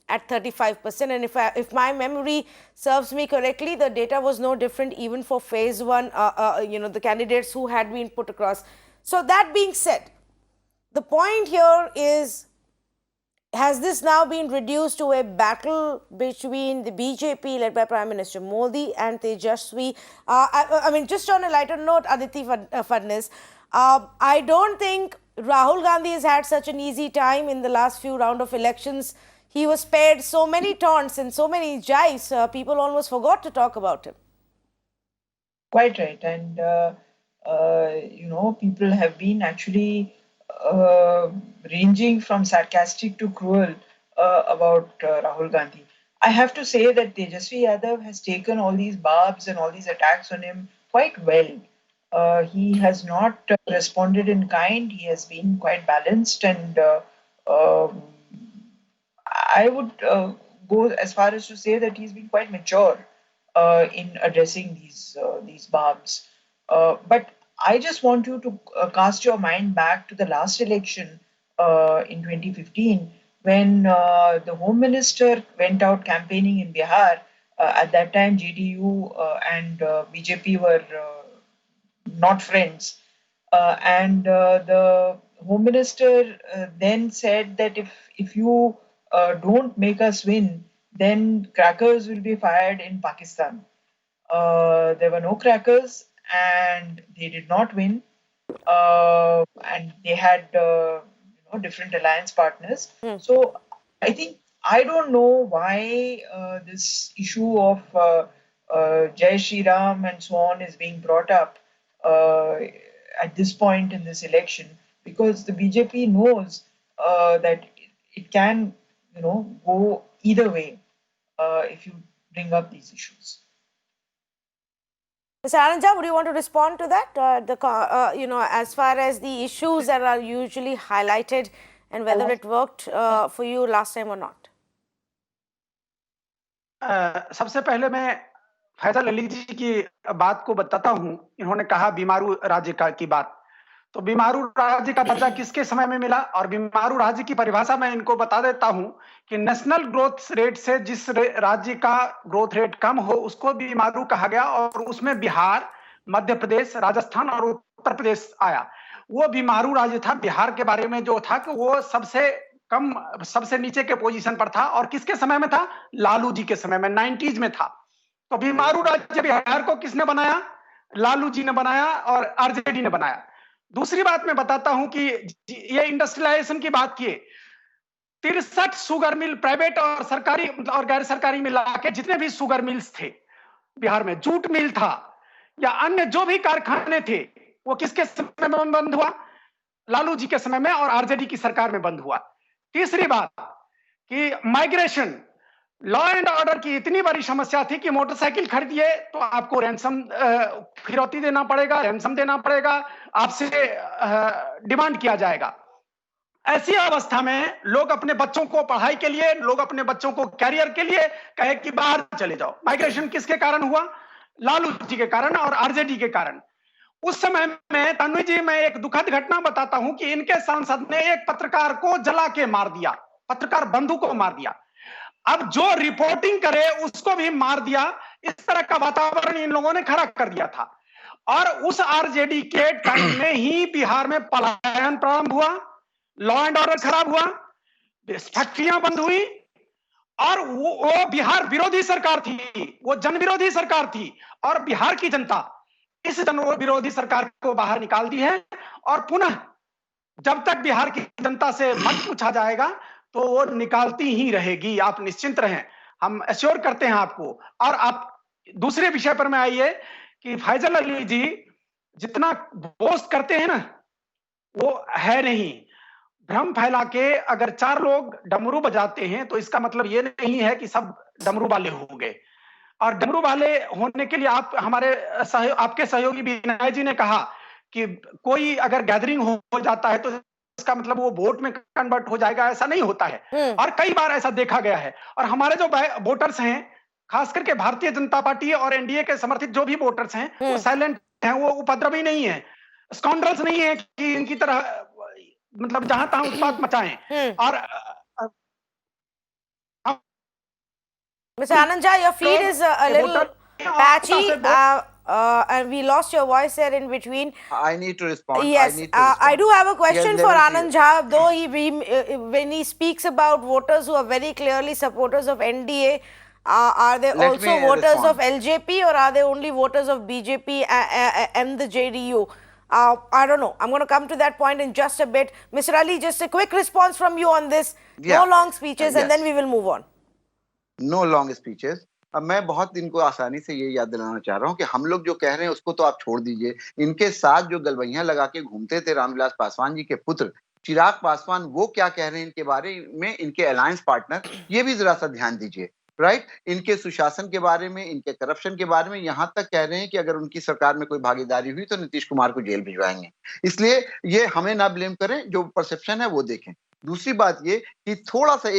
at 35%. And if my memory serves me correctly, the data was no different even for phase one, the candidates who had been put across. So that being said, the point here is, has this now been reduced to a battle between the BJP led by Prime Minister Modi and Tejaswi? I mean, just on a lighter note, Aditi Fadnis, I don't think Rahul Gandhi has had such an easy time in the last few rounds of elections. He was spared so many taunts and so many jibes, people almost forgot to talk about him. Quite right. And, people have been actually ranging from sarcastic to cruel about Rahul Gandhi. I have to say that Tejaswi Yadav has taken all these barbs and all these attacks on him quite well. He has not responded in kind. He has been quite balanced, and I would go as far as to say that he's been quite mature in addressing these barbs. But I just want you to cast your mind back to the last election in 2015, when the Home Minister went out campaigning in Bihar. At that time, JDU and BJP were not friends. And the Home Minister then said that if you don't make us win, then crackers will be fired in Pakistan. There were no crackers, and they did not win. And they had different alliance partners. So I don't know why this issue of Jai Shri Ram and so on is being brought up at this point in this election, because the BJP knows that it can go either way if you bring up these issues. Mr. Anand, would you want to respond to that? As far as the issues that are usually highlighted and whether it worked for you last time or not? सबसे पहले मैं फैजल अली जी की बात को बताता हूं। इन्होंने कहा बीमारू राज्य की बात, तो बीमारू राज्य का दर्जा किसके समय में मिला? और बीमारू राज्य की परिभाषा मैं इनको बता देता हूं कि नेशनल ग्रोथ रेट से जिस राज्य का ग्रोथ रेट कम हो उसको बीमारू कहा गया, और उसमें बिहार, मध्य प्रदेश, राजस्थान और उत्तर प्रदेश आया। वो बीमारू राज्य था। बिहार के बारे में जो था कि वो सबसे कम, सबसे नीचे के पोजीशन पर था, और किसके समय में था? लालू जी के समय में, 90s में था। तो बीमारू राज्य बिहार को किसने बनाया? लालू जी ने बनाया और आरजेडी ने बनाया। दूसरी बात मैं बताता हूं कि ये इंडस्ट्रियलाइजेशन की बात किए, 63 शुगर मिल, प्राइवेट और सरकारी और गैर सरकारी मिला के जितने भी शुगर मिल्स थे बिहार में, जूट मिल था या अन्य जो भी कारखाने थे, वो किसके समय में बंद हुआ? लालू जी के समय में और आरजेडी की सरकार में बंद हुआ। तीसरी बात कि माइग्रेशन, लॉ एंड ऑर्डर की इतनी बड़ी समस्या थी कि मोटरसाइकिल खरीदिए तो आपको रैंसम फिरौती देना पड़ेगा, रैंसम देना पड़ेगा, आपसे डिमांड किया जाएगा। ऐसी अवस्था में लोग अपने बच्चों को पढ़ाई के लिए, लोग अपने बच्चों को कैरियर के लिए कहे कि बाहर चले जाओ। माइग्रेशन किसके कारण हुआ? लालू जी के कारण और आरजेडी के कारण। उस समय में तन्वी जी, मैं एक दुखद घटना बताता हूं कि इनके सांसद ने एक पत्रकार को जला के मार दिया, पत्रकार बंधु को मार दिया। अब जो रिपोर्टिंग करे उसको भी मार दिया। इस तरह का वातावरण इन लोगों ने खड़ा कर दिया था, और उस आरजेडी के टाइम में ही बिहार में पलायन प्रारंभ हुआ, लॉ एंड ऑर्डर खराब हुआ, फैक्ट्रियां बंद हुई, और वो बिहार विरोधी सरकार थी, वो जन विरोधी सरकार थी, और बिहार की जनता इस जन विरोधी सरकार को बाहर निकाल दी है। और पुनः जब तक बिहार की जनता से मत पूछा जाएगा तो वो निकालती ही रहेगी, आप निश्चिंत रहें, हम एश्योर करते हैं आपको। और आप दूसरे विषय पर में आइए कि फैजल अली जी जितना बोस्ट करते हैं ना, वो है नहीं। भ्रम फैला के अगर 4 लोग डमरू बजाते हैं तो इसका मतलब ये नहीं है कि सब डमरू वाले हो गए। और डमरू वाले होने के लिए आप आपके सहयोगी विनय जी ने कहा कि कोई अगर गैदरिंग हो जाता है तो इसका मतलब वो वोट में कन्वर्ट हो जाएगा, ऐसा नहीं होता है। और कई बार ऐसा देखा गया है। और हमारे जो वोटर्स हैं, खास करके भारतीय जनता पार्टी और एनडीए के समर्थित जो भी वोटर्स हैं, वो साइलेंट हैं, वो उपद्रवी नहीं है, स्काउंड्रल्स नहीं है कि इनकी तरह मतलब जहां तहां उत्पात मचाएं। और Mr. Anand Jha, your feed is a little patchy, and we lost your voice there in between. I need to respond. Yes, I do have a question for Anand Jha, though when he speaks about voters who are very clearly supporters of NDA, are they also voters of LJP, or are they only voters of BJP and the JDU? I don't know. I'm going to come to that point in just a bit. Mr. Ali, just a quick response from you on this. No long speeches, and then we will move on. No long speeches. अब मैं बहुत इनको आसानी से ये याद दिलाना चाह रहा हूँ कि हम लोग जो कह रहे हैं उसको तो आप छोड़ दीजिए। इनके साथ जो गलबैया लगा के घूमते थे रामविलास पासवान जी के पुत्र चिराग पासवान, वो क्या कह रहे हैं इनके बारे में, इनके अलायंस पार्टनर, ये भी जरा सा ध्यान दीजिए। राइट, इनके सुशासन के बारे में, इनके करप्शन के बारे में, यहाँ तक कह रहे हैं कि अगर उनकी सरकार में कोई भागीदारी हुई तो नीतीश कुमार को जेल भिजवाएंगे। इसलिए ये हमें ना ब्लेम करें, जो परसेप्शन है वो देखें। दूसरी बात ये कि थोड़ा सा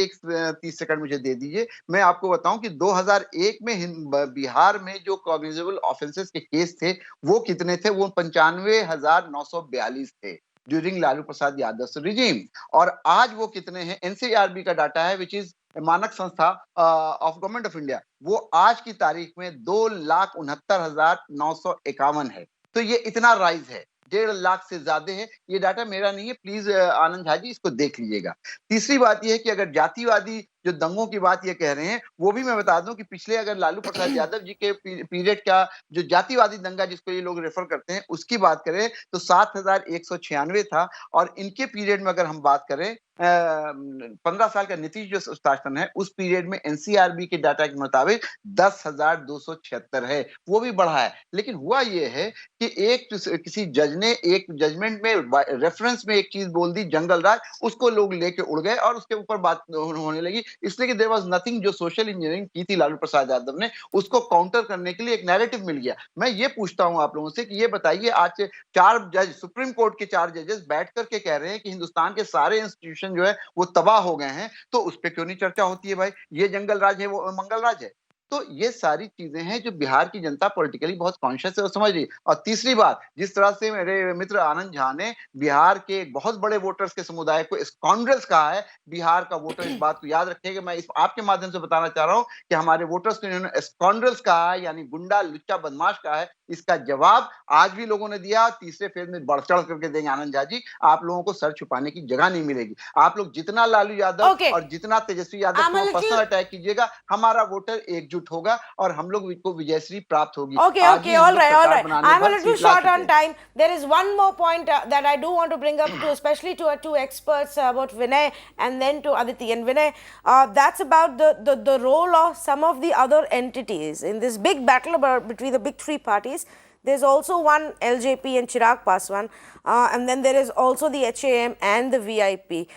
30 सेकंड मुझे दे दीजिए, मैं आपको बताऊं कि 2001 में बिहार में जो कॉग्निजेबल ऑफेंसेस के केस थे वो कितने थे? वो 95,942 थे ड्यूरिंग लालू प्रसाद यादव रिजीम। और आज वो कितने हैं? एनसीआरबी का डाटा है, विच इज मानक संस्था ऑफ गवर्नमेंट ऑफ इंडिया, वो आज की तारीख में 2,69,951 है। तो ये इतना राइज है, 1.5 लाख से ज्यादा है। ये डाटा मेरा नहीं है, प्लीज आनंद झा जी इसको देख लीजिएगा। तीसरी बात ये है कि अगर जातिवादी जो दंगों की बात ये कह रहे हैं, वो भी मैं बता दूं कि पिछले अगर लालू प्रसाद यादव जी के पीरियड का जो जातिवादी दंगा जिसको ये लोग रेफर करते हैं उसकी बात करें तो 7,196 था। और इनके पीरियड में अगर हम बात करें 15 साल का नीतीश जो शासन है उस पीरियड में एनसीआरबी के डाटा के मुताबिक 10,276 है, वो भी बढ़ा है। लेकिन हुआ ये है कि किसी जज ने एक जजमेंट में रेफरेंस में एक चीज बोल दी जंगल राज, उसको लोग लेके उड़ गए और उसके ऊपर बात होने लगी, इसलिए कि देयर वाज नथिंग। जो सोशल इंजीनियरिंग की थी लालू प्रसाद यादव ने, उसको काउंटर करने के लिए एक नैरेटिव मिल गया। मैं ये पूछता हूं आप लोगों से कि ये बताइए, आज 4 जज, सुप्रीम कोर्ट के 4 जजेस बैठ करके कह रहे हैं कि हिंदुस्तान के सारे इंस्टीट्यूशन जो है वो तबाह हो गए हैं, तो उस पर क्यों नहीं चर्चा होती है भाई? ये जंगल राज है, वो मंगल राज है। तो ये सारी चीजें हैं जो बिहार की जनता पॉलिटिकली बहुत कॉन्शियस है और समझ रही। और तीसरी बात, जिस तरह से मेरे मित्र आनंद झा ने बिहार के बहुत बड़े वोटर्स के समुदाय को स्कॉन्ड्रल्स कहा है, बिहार का वोटर इस बात को याद रखेगा। मैं इस आपके माध्यम से बताना चाह रहा हूं कि हमारे वोटर्स को इन्होंने स्कॉन्ड्रल्स कहा है, यानी गुंडा लुच्चा बदमाश कहा है। इसका जवाब आज भी लोगों ने दिया, तीसरे फेज में बढ़ चढ़ करके देंगे आनंद झा जी। आप लोगों को सर छुपाने की जगह नहीं मिलेगी। आप लोग जितना लालू यादव और जितना तेजस्वी यादव को पर्सनल अटैक कीजिएगा, हमारा वोटर एकजुट होगा और हम लोग को विजयश्री प्राप्त होगी। Okay, all right. I'm a little short on time. There is one more point that I do want to bring up to, especially to our 2 experts, about Vinay and then to Aditi. And Vinay, that's about the role of some of the other entities in this big battle between the big 3 parties. There's also one LJP and Chirag Paswan, and then there is also the HAM and the VIP.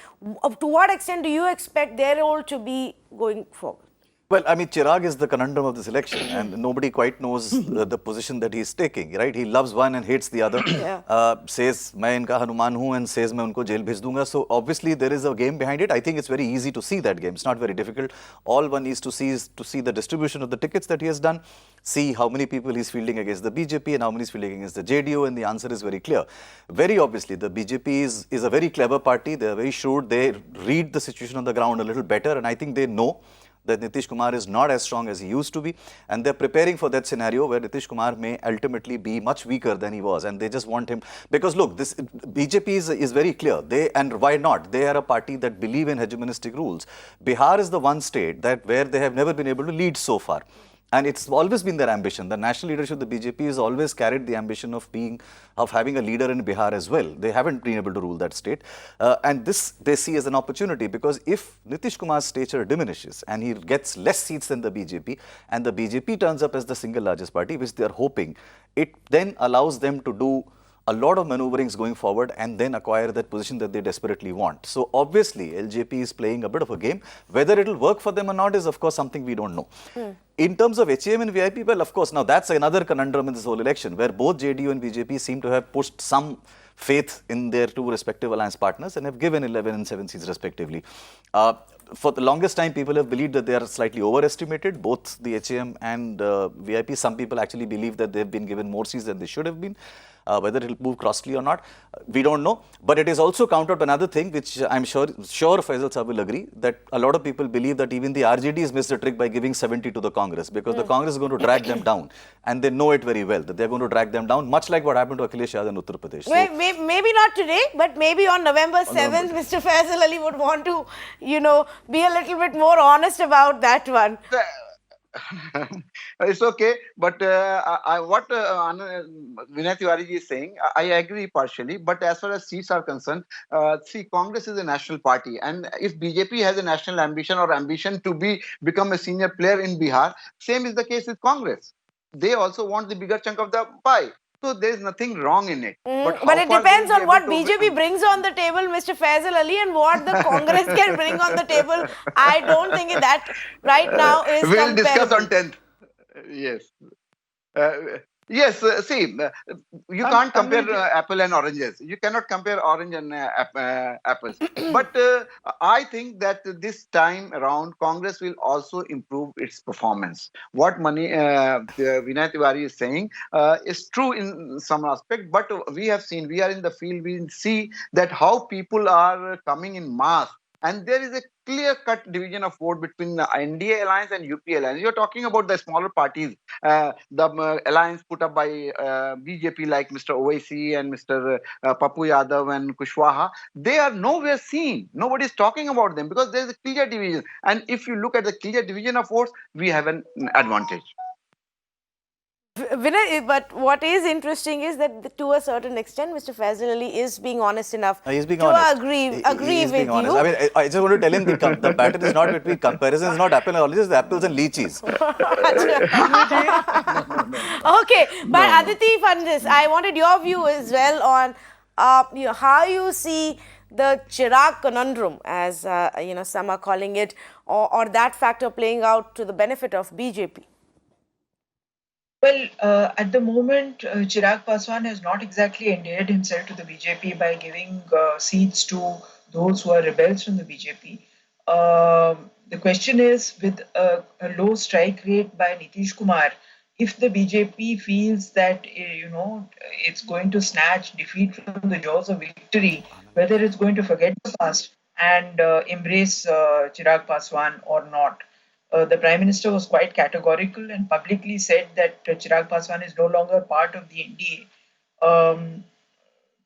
To what extent do you expect their role to be going forward? Well, I mean, Chirag is the conundrum of this election, and nobody quite knows the position that he's taking, right? He loves one and hates the other. Says, मैं इनका हनुमान हूँ, and says, मैं उनको jail भेज दूंगा. So obviously there is a game behind it. I think it's very easy to see that game. It's not very difficult. All one needs to see is to see the distribution of the tickets that he has done, see how many people he's fielding against the BJP and how many he's fielding against the JDU, and the answer is very clear. Very obviously, the BJP is a very clever party. They are very shrewd. They read the situation on the ground a little better, and I think they know that Nitish Kumar is not as strong as he used to be, and they're preparing for that scenario where Nitish Kumar may ultimately be much weaker than he was, and they just want him, because look, this BJP is very clear. And why not? They are a party that believe in hegemonistic rules. Bihar is the one state where they have never been able to lead so far. And it's always been their ambition. The national leadership of the BJP has always carried the ambition of having a leader in Bihar as well. They haven't been able to rule that state. And this they see as an opportunity, because if Nitish Kumar's stature diminishes and he gets less seats than the BJP, and the BJP turns up as the single largest party, which they are hoping, it then allows them to do a lot of maneuverings going forward and then acquire that position that they desperately want. So obviously LJP is playing a bit of a game. Whether it will work for them or not is of course something we don't know. In terms of HAM and VIP, well, of course, now that's another conundrum in this whole election, where both JDU and BJP seem to have pushed some faith in their 2 respective alliance partners and have given 11 and 7 seats respectively. for the longest time, people have believed that they are slightly overestimated, both the HAM and VIP. Some people actually believe that they've been given more seats than they should have been. Whether it'll move crossly or not, we don't know. But it is also countered by another thing, which I'm sure Faisal Sahab will agree, that a lot of people believe that even the RJDs missed the trick by giving 70 to the Congress, because the Congress is going to drag them down, and they know it very well, that they're going to drag them down, much like what happened to Akhilesh Yadav in Uttar Pradesh. So, Maybe not today, but maybe on November 7th, Mr. Faisal Ali would want to, be a little bit more honest about that one. It's okay, but what Vinay Tiwari ji is saying, I agree partially. But as far as seats are concerned, see, Congress is a national party, and if BJP has a national ambition or ambition to become a senior player in Bihar, same is the case with Congress. They also want the bigger chunk of the pie. So there is nothing wrong in it. But it depends on what BJP brings on the table, Mr. Faisal Ali, and what the Congress can bring on the table. I don't think that right now is we'll comparable. discuss on 10th. Yes. Yes, see, you can't compare apple and oranges. You cannot compare orange and apples. But I think that this time around, Congress will also improve its performance. What Vinay Tiwari is saying is true in some aspect, but we have seen, we are in the field, we see that how people are coming in mass. And there is a clear-cut division of vote between the NDA alliance and UP alliance. You're talking about the smaller parties, the alliance put up by BJP, like Mr. Owaisi and Mr. Papu Yadav and Kushwaha. They are nowhere seen. Nobody is talking about them because there is a clear division. And if you look at the clear division of votes, we have an advantage. Vinay, but what is interesting is that to a certain extent, Mr. Faisal Ali is being honest enough he's being to honest. agree He's with being honest. you. I mean, I just want to tell him the pattern is not between comparison, is not apple and oranges, it's apples and lychees. Okay, but Aditi Fandis, I wanted your view as well on how you see the Chirag conundrum, as some are calling it, or that factor playing out to the benefit of BJP. Well, at the moment, Chirag Paswan has not exactly endeared himself to the BJP by giving seats to those who are rebels from the BJP. The question is, with a low strike rate by Nitish Kumar, if the BJP feels that it's going to snatch defeat from the jaws of victory, whether it's going to forget the past and embrace Chirag Paswan or not. The Prime Minister was quite categorical and publicly said that Chirag Paswan is no longer part of the NDA.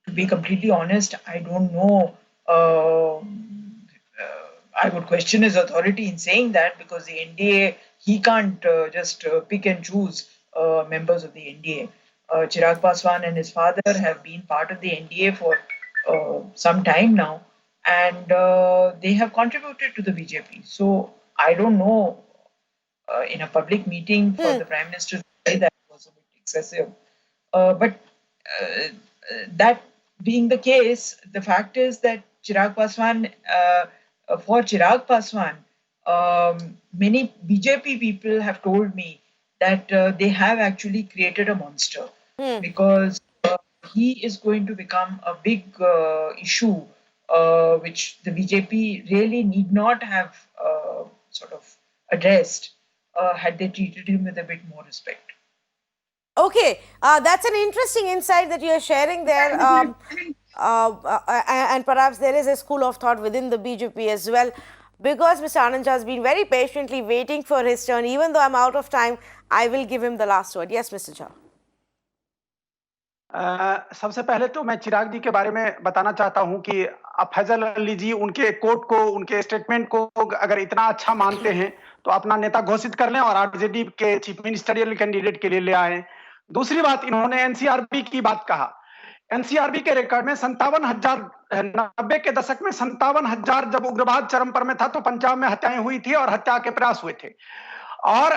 To be completely honest, I don't know. I would question his authority in saying that, because the NDA, he can't just pick and choose members of the NDA. Chirag Paswan and his father have been part of the NDA for some time now, and they have contributed to the BJP. So I don't know, in a public meeting for the Prime Minister to say that was a bit excessive. But that being the case, the fact is that Chirag Paswan, for Chirag Paswan, many BJP people have told me that they have actually created a monster, because he is going to become a big issue, which the BJP really need not have sort of addressed had they treated him with a bit more respect. Okay, that's an interesting insight that you are sharing there. And perhaps there is a school of thought within the BJP as well, because Mr. Anand Jha has been very patiently waiting for his turn. Even though I'm out of time, I will give him the last word. Yes, Mr. Jha. सबसे पहले तो मैं चिराग जी के बारे में बताना चाहता हूं कि अब फैजल अली जी उनके कोट को, उनके स्टेटमेंट को अगर इतना अच्छा मानते हैं तो अपना नेता घोषित कर लें और आरजेडी के चीफ मिनिस्टरियल कैंडिडेट के लिए ले आए। दूसरी बात, इन्होंने एनसीआरबी की बात कहा। एनसीआरबी के रिकॉर्ड में 57,000, 90 के दशक में 57,000 जब उग्रवाद चरम पर में था तो पंजाब में हत्याएं हुई थी और हत्या के प्रयास हुए थे, और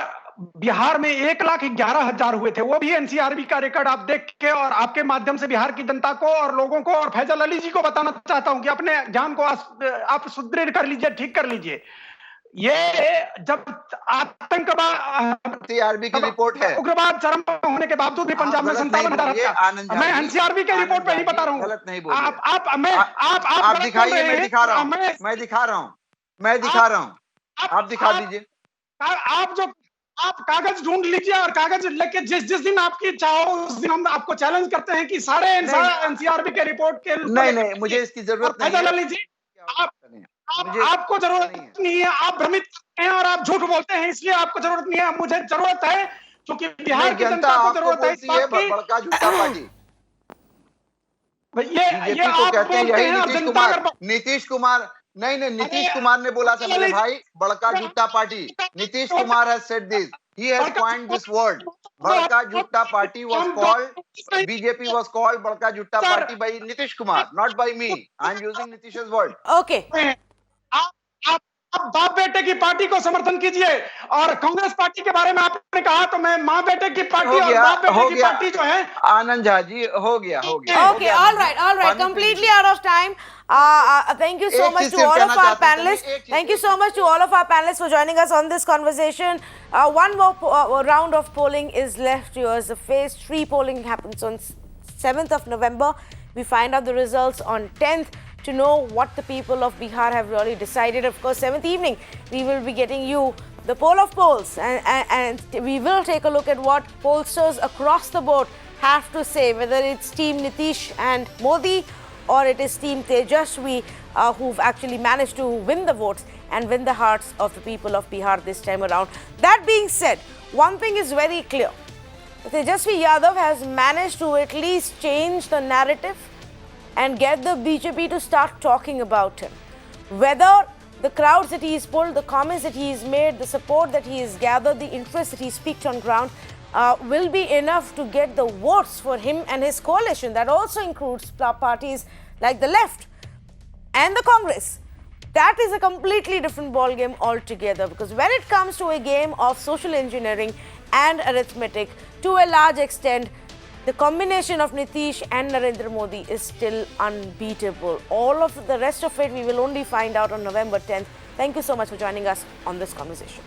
बिहार में 1,11,000 हुए थे। वो भी एनसीआरबी का रिकॉर्ड आप देख के और आपके माध्यम से बिहार की जनता को और लोगों को और फैजल अली जी को बताना चाहता हूं कि अपने ध्यान को आप सुदृढ़ कर लीजिए, ठीक कर लीजिए। ये जब आतंकवाद एनसीआरबी की रिपोर्ट है, उग्रवाद चरम होने के बावजूद भी पंजाब में 57,000। मैं एनसीआरबी के रिपोर्ट पे नहीं बता रहा हूँ, गलत नहीं बोलिए। आप दिखाइए, मैं दिखा रहा हूँ। मैं दिखा रहा हूँ, आप दिखा दीजिए। आप कागज ढूंढ लीजिए और कागज लेके जिस दिन आपकी इच्छा हो उस दिन हम आपको चैलेंज करते हैं कि सारे एनसीआरबी के रिपोर्ट के नहीं, मुझे इसकी जरूरत नहीं है। लीजिए। आपको जरूरत नहीं है, आप भ्रमित हैं और आप झूठ बोलते हैं, इसलिए आपको जरूरत नहीं है। मुझे जरूरत है क्योंकि बिहार की जनता को जरूरत है इस बात की। बड़का झूठा पार्टी ये बीजेपी को आप कहते हैं, बोलते यही हैं और नीतीश जनता कुमार। अगर नीतीश कुमार नहीं, नीतीश कुमार ने बोला था मेरे भाई, बड़का झूठा party. Nitish Kumar has said this. He has coined this word. बड़का झूठा party was called, BJP was called बड़का झूठा party by Nitish Kumar, not by me. I am using Nitish's word. Okay. आप बाप बेटे की पार्टी को समर्थन कीजिए। और कांग्रेस पार्टी के बारे में आपने कहा तो मैं माँ बेटे की पार्टी और बाप बेटे की पार्टी जो है। आनंद झा जी, हो गया। Okay, all right. Completely out of time. Thank you so much to all of our panelists. Thank you so much to all of our panelists for joining us on this conversation. One more round of polling is left yours. The phase 3 polling happens on 7th of November. We find out the results on 10th to know what the people of Bihar have really decided. Of course, 7th evening, we will be getting you the poll of polls, and we will take a look at what pollsters across the board have to say, whether it's Team Nitish and Modi or it is Team Tejaswi who've actually managed to win the votes and win the hearts of the people of Bihar this time around. That being said, one thing is very clear. Tejaswi Yadav has managed to at least change the narrative and get the BJP to start talking about him. Whether the crowds that he has pulled, the comments that he has made, the support that he has gathered, the interest that he speaks on ground will be enough to get the votes for him and his coalition. That also includes parties like the left and the Congress. That is a completely different ballgame altogether, because when it comes to a game of social engineering and arithmetic, to a large extent, the combination of Nitish and Narendra Modi is still unbeatable. All of the rest of it we will only find out on November 10th. Thank you so much for joining us on this conversation.